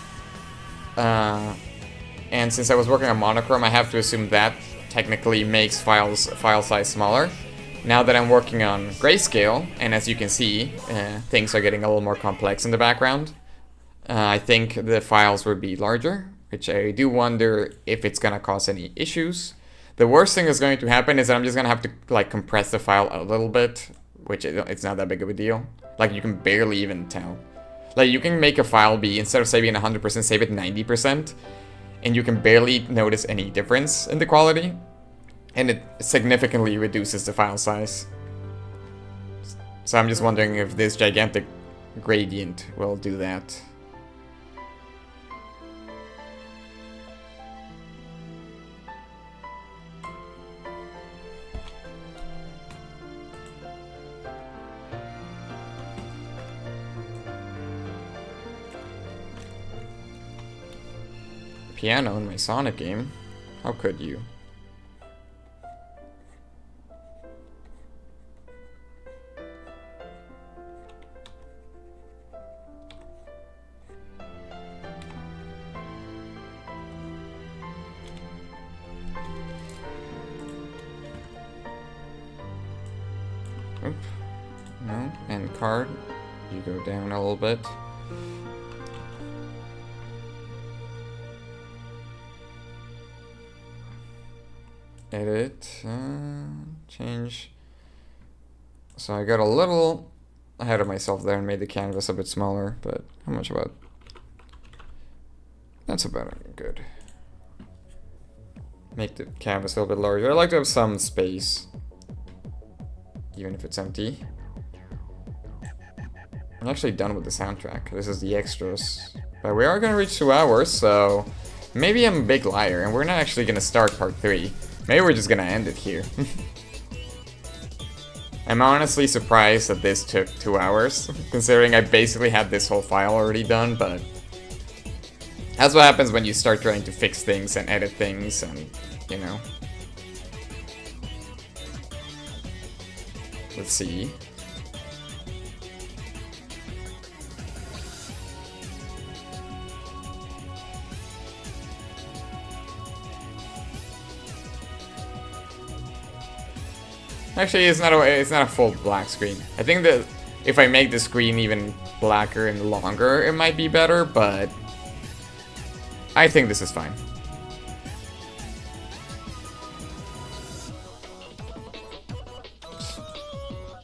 And since I was working on monochrome, I have to assume that technically makes file size smaller. Now that I'm working on grayscale, and as you can see, things are getting a little more complex in the background, I think the files would be larger, which I do wonder if it's gonna cause any issues. The worst thing that's going to happen is that I'm just gonna have to like compress the file a little bit, which it's not that big of a deal. Like you can barely even tell. Like you can make a file be, instead of saving 100%, save it 90%, and you can barely notice any difference in the quality. And it significantly reduces the file size. So I'm just wondering if this gigantic gradient will do that. Piano in my Sonic game? How could you? Oop. No, and card. You go down a little bit. Edit, change. So I got a little ahead of myself there and made the canvas a bit smaller, but how much about? That's about good. Make the canvas a little bit larger. I like to have some space, even if it's empty. I'm actually done with the soundtrack. This is the extras. But we are gonna reach 2 hours, so maybe I'm a big liar and we're not actually gonna start part 3. Maybe we're just gonna end it here. I'm honestly surprised that this took 2 hours, considering I basically had this whole file already done, but that's what happens when you start trying to fix things and edit things and, you know. Let's see. Actually, it's not a full black screen. I think that if I make the screen even blacker and longer, it might be better, but I think this is fine.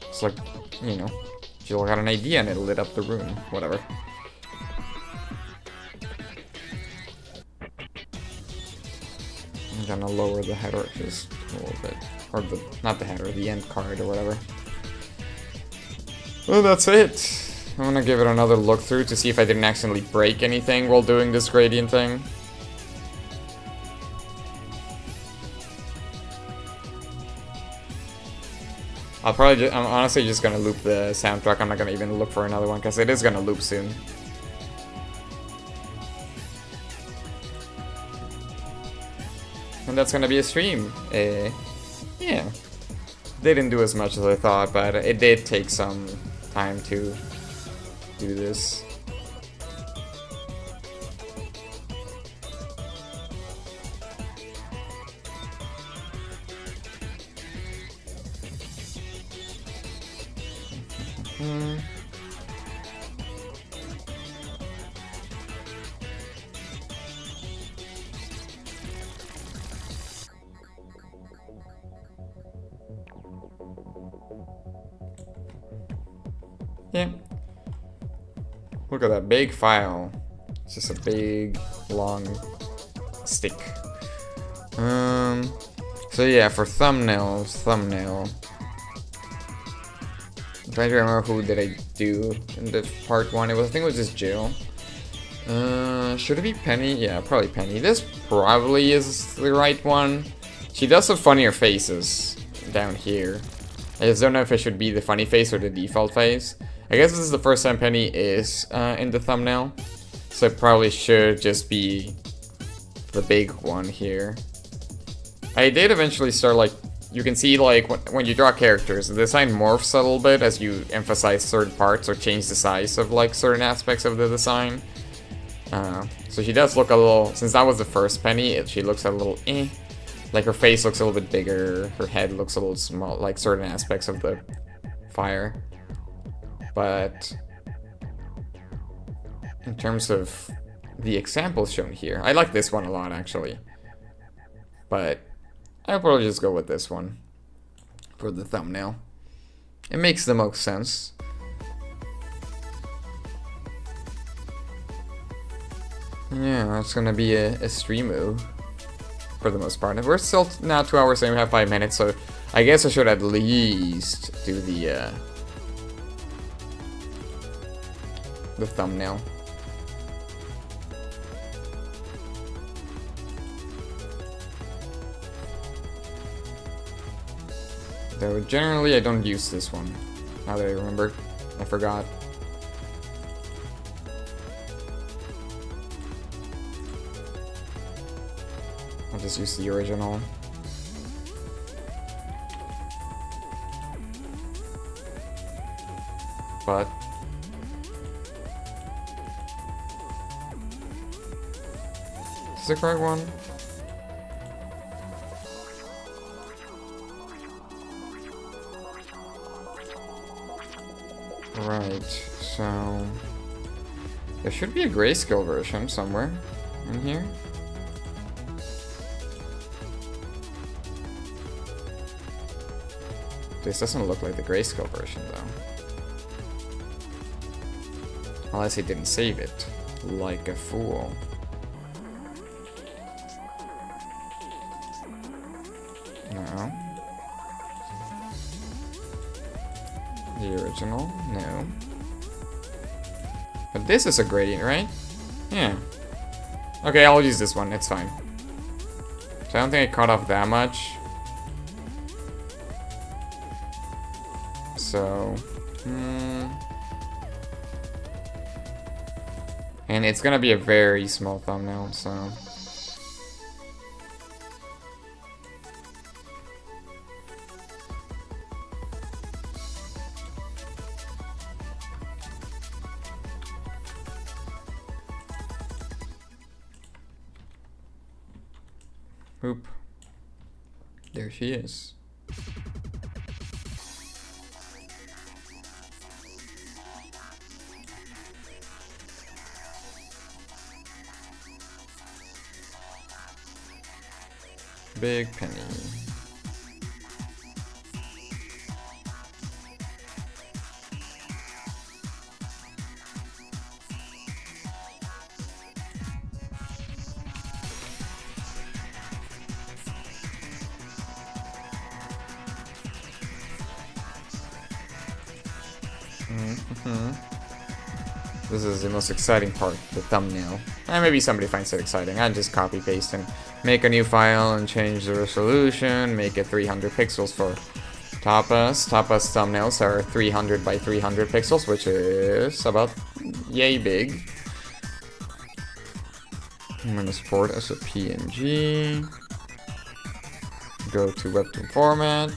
It's like, you know, Jill got an idea and it lit up the room. Whatever. I'm gonna lower the header just a little bit. Or the, not the header, the end card or whatever. Well, that's it. I'm gonna give it another look through to see if I didn't accidentally break anything while doing this gradient thing. I'm honestly just gonna loop the soundtrack. I'm not gonna even look for another one because it is gonna loop soon. And that's gonna be a stream. Yeah. Didn't do as much as I thought, but it did take some time to do this. Yeah. Look at that big file. It's just a big, long stick. So yeah, for thumbnail. I'm trying to remember who did I do in the part 1. I think it was just Jill. Should it be Penny? Yeah, probably Penny. This probably is the right one. She does have funnier faces down here. I just don't know if it should be the funny face or the default face. I guess this is the first time Penny is in the thumbnail, so it probably should just be the big one here. I did eventually start, like, you can see, like, when you draw characters, the design morphs a little bit as you emphasize certain parts or change the size of, like, certain aspects of the design. So she does look a little, since that was the first Penny, she looks a little like her face looks a little bit bigger, her head looks a little small, like certain aspects of the fire. But in terms of the examples shown here, I like this one a lot actually. But I'll probably just go with this one for the thumbnail. It makes the most sense. Yeah, that's gonna be a streamo. for the most part. And we're still now 2 hours and we have 5 minutes, so I guess I should at least do the thumbnail. Though generally I don't use this one. Now that I remember, I forgot. I'll just use the original. But is the correct one? Right, so there should be a grayscale version somewhere in here. This doesn't look like the grayscale version though. Unless he didn't save it. Like a fool. No. The original? No. But this is a gradient, right? Yeah. Okay, I'll use this one, it's fine. So I don't think I cut off that much. So... And it's gonna be a very small thumbnail, so... Oop. There she is. Big penny. This is the most exciting part, the thumbnail. And maybe somebody finds it exciting. I just copy paste and make a new file and change the resolution, make it 300 pixels for tapas. Tapas thumbnails are 300 by 300 pixels, which is about yay big. I'm gonna export as a PNG. Go to webtoon format.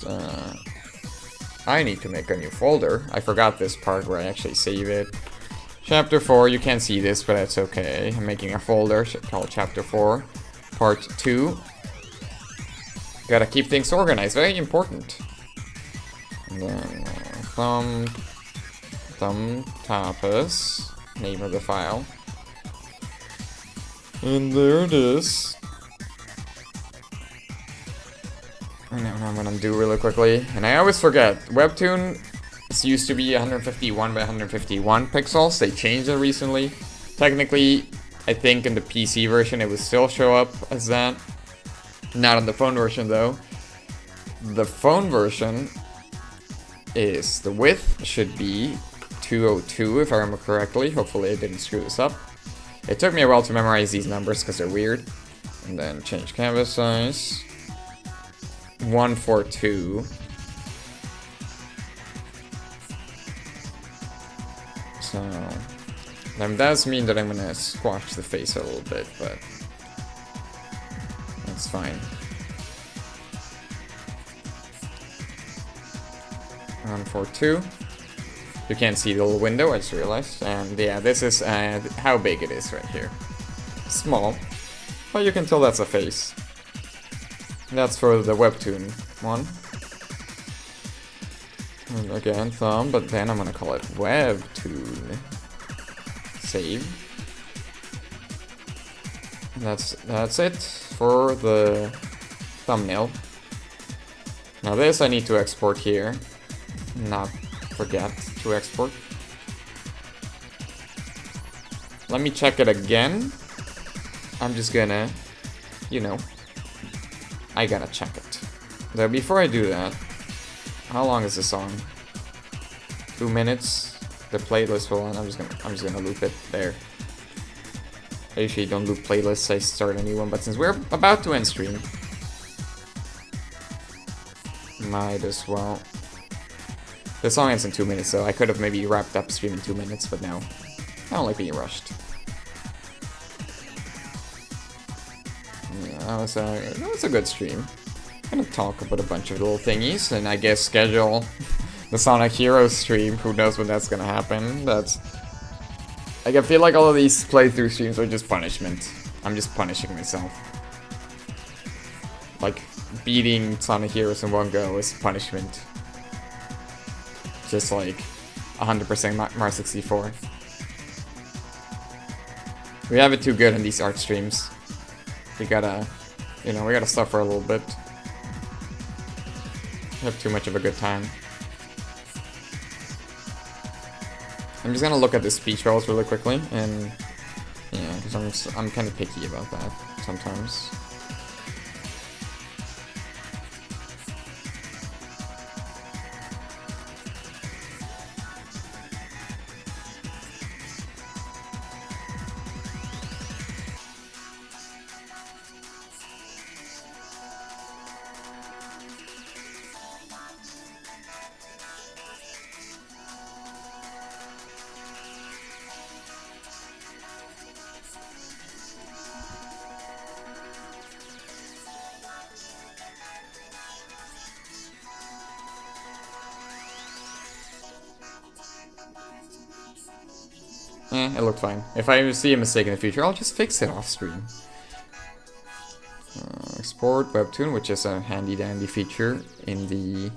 I need to make a new folder. I forgot this part where I actually save it. Chapter 4, you can't see this, but that's okay. I'm making a folder called Chapter 4, Part 2. Gotta keep things organized, very important. And then thumb tapas, name of the file. And there it is. And now I'm gonna do really quickly. And I always forget, Webtoon, it used to be 151 by 151 pixels. They changed it recently. Technically, I think in the PC version it would still show up as that. Not on the phone version though. The phone version is, the width should be 202 if I remember correctly. Hopefully I didn't screw this up. It took me a while to memorize these numbers because they're weird. And then change canvas size. 142. So that does mean that I'm gonna squash the face a little bit, but that's fine. 142. You can't see the little window, I just realized. And yeah, this is how big it is right here. Small, but you can tell that's a face. That's for the Webtoon one. And again, thumb, but then I'm gonna call it Webtoon. Save. That's it for the thumbnail. Now this I need to export here. Not forget to export. Let me check it again. I'm just gonna, you know, I gotta check it. Though before I do that, how long is the song? 2 minutes. The playlist will on. I'm just gonna loop it there. I usually don't loop playlists, I start a new one, but since we're about to end stream, might as well. The song ends in 2 minutes, so I could have maybe wrapped up stream in 2 minutes, but no. I don't like being rushed. Yeah, that was a good stream. I'm gonna talk about a bunch of little thingies, and I guess schedule the Sonic Heroes stream. Who knows when that's gonna happen? That's... Like, I feel like all of these playthrough streams are just punishment. I'm just punishing myself. Like, beating Sonic Heroes in one go is punishment. Just like 100% Mario 64. We have it too good in these art streams. We gotta, you know, we gotta suffer a little bit. We have too much of a good time. I'm just gonna look at the speech bubbles really quickly, and yeah, because I'm kind of picky about that sometimes. It looked fine. If I see a mistake in the future, I'll just fix it off stream. Export webtoon, which is a handy dandy feature in the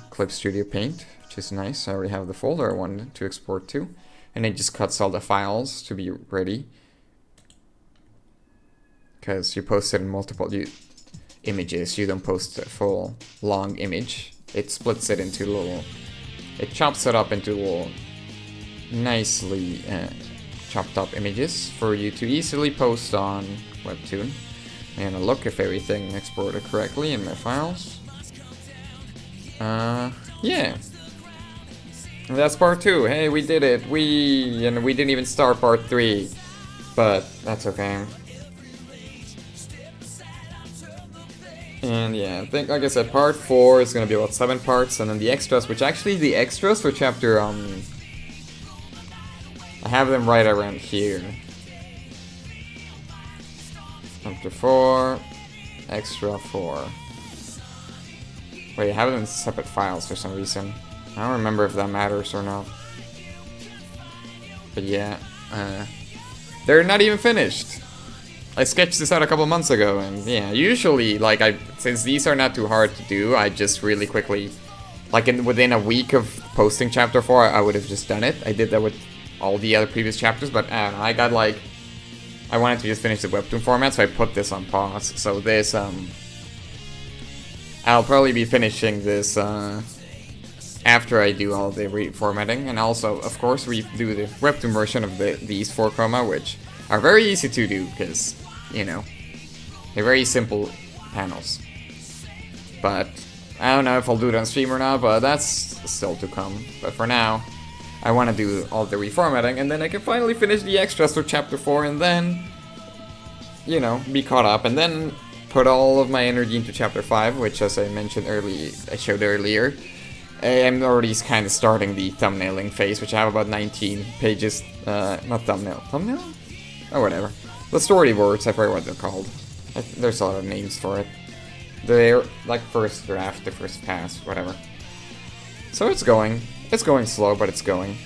Clip Studio Paint, which is nice. I already have the folder I wanted to export to, and it just cuts all the files to be ready. Because you post it in multiple images, you don't post a full long image. It splits it into little, it chops it up into little nicely chopped up images for you to easily post on Webtoon. And I'll look if everything exported correctly in my files. Yeah. And that's part 2. Hey, we did it. We didn't even start part 3. But that's okay. And yeah, I think, like I said, part 4 is gonna be about 7 parts, and then the extras, which actually the extras for chapter I have them right around here. Chapter 4, extra 4. Wait, I have them in separate files for some reason. I don't remember if that matters or not. But yeah, they're not even finished. I sketched this out a couple months ago, and yeah, usually, like, since these are not too hard to do, I just really quickly, like, within a week of posting chapter 4, I would have just done it. I did that with all the other previous chapters, but I don't know, I got, like, I wanted to just finish the webtoon format, so I put this on pause. So this, I'll probably be finishing this, after I do all the reformatting, and also, of course, redo the webtoon version of these 4 chroma, which are very easy to do, because, you know, they're very simple panels. But I don't know if I'll do it on stream or not, but that's still to come. But for now, I want to do all the reformatting, and then I can finally finish the extras for chapter 4, and then, you know, be caught up, and then put all of my energy into chapter 5, which, as I mentioned earlier, I showed earlier, I'm already kind of starting the thumbnailing phase, which I have about 19 pages, not thumbnail, or whatever. The storyboards, I forget what they're called. There's a lot of names for it. They're like first draft, the first pass, whatever. So it's going slow, but it's going.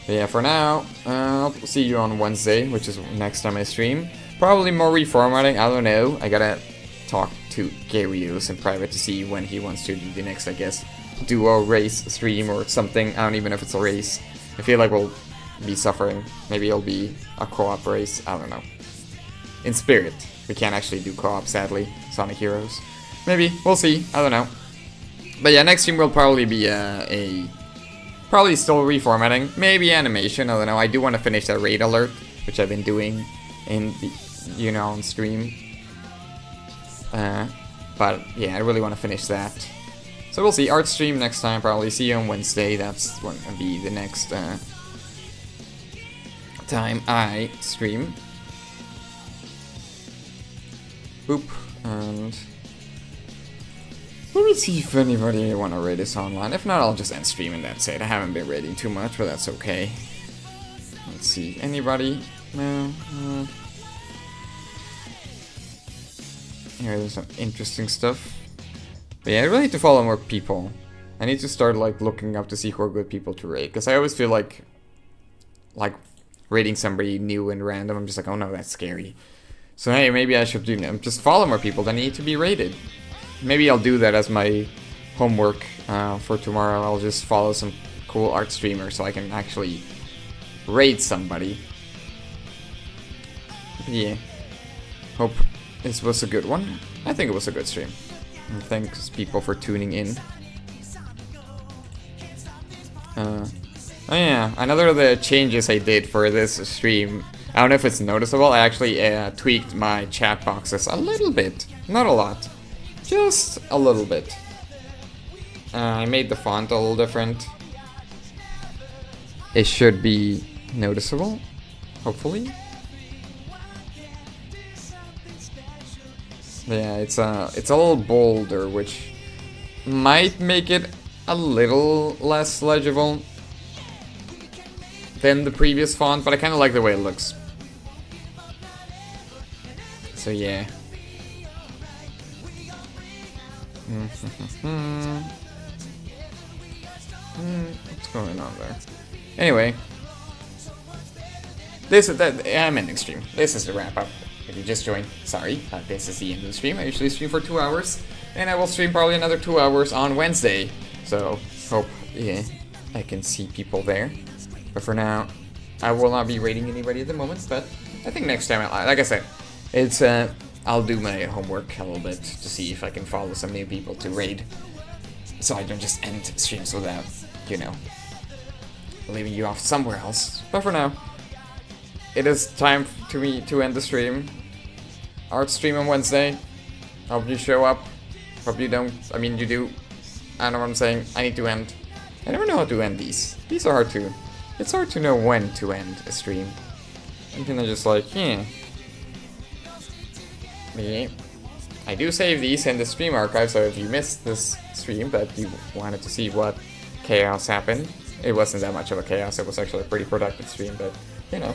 But yeah, for now, I'll see you on Wednesday, which is next time I stream. Probably more reformatting, I don't know. I gotta talk to Garius in private to see when he wants to do the next, I guess, duo race stream or something. I don't even know if it's a race. I feel like we'll be suffering. Maybe it'll be a co-op race, I don't know. In spirit. We can't actually do co-op, sadly. Sonic Heroes. Maybe, we'll see, I don't know. But yeah, next stream will probably be probably still reformatting, maybe animation, I don't know. I do want to finish that raid alert, which I've been doing in the, you know, on stream. But yeah, I really want to finish that. So we'll see. Art stream next time, probably. See you on Wednesday. That's going to be the next time I stream. Boop. And let me see if anybody want to raid us online. If not, I'll just end stream and that's it. I haven't been raiding too much, but that's okay. Let's see. Anybody? No. Here, there's some interesting stuff. But yeah, I really need to follow more people. I need to start like looking up to see who are good people to raid, because I always feel like raiding somebody new and random, I'm just like, oh no, that's scary. So hey, maybe I should just follow more people that need to be raided. Maybe I'll do that as my homework for tomorrow. I'll just follow some cool art streamers so I can actually raid somebody. But yeah, hope this was a good one. I think it was a good stream. And thanks people for tuning in. Oh yeah, another of the changes I did for this stream, I don't know if it's noticeable, I actually tweaked my chat boxes a little bit. Not a lot. Just a little bit. I made the font a little different. It should be noticeable, hopefully. Yeah, it's a little bolder, which might make it a little less legible than the previous font, but I kind of like the way it looks. So yeah. What's going on there? Anyway, I'm ending stream. This is the wrap up. If you just joined, sorry, this is the end of the stream. I usually stream for 2 hours, and I will stream probably another 2 hours on Wednesday. So hope I can see people there. But for now, I will not be raiding anybody at the moment. But I think next time, like I said, it's I'll do my homework a little bit to see if I can follow some new people to raid, so I don't just end streams without, you know, leaving you off somewhere else. But for now, it is time to me to end the stream. Art stream on Wednesday. Hope you show up. Hope you don't. I mean, you do. I know what I'm saying. I need to end. I never know how to end these. These are hard to. It's hard to know when to end a stream. I'm kinda just like, yeah. I do save these in the stream archive, so if you missed this stream but you wanted to see what chaos happened, it wasn't that much of a chaos. It was actually a pretty productive stream, but you know,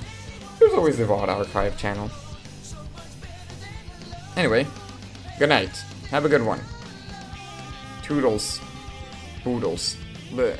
there's always the VOD archive channel. Anyway, good night. Have a good one. Toodles. Boodles. Bleh.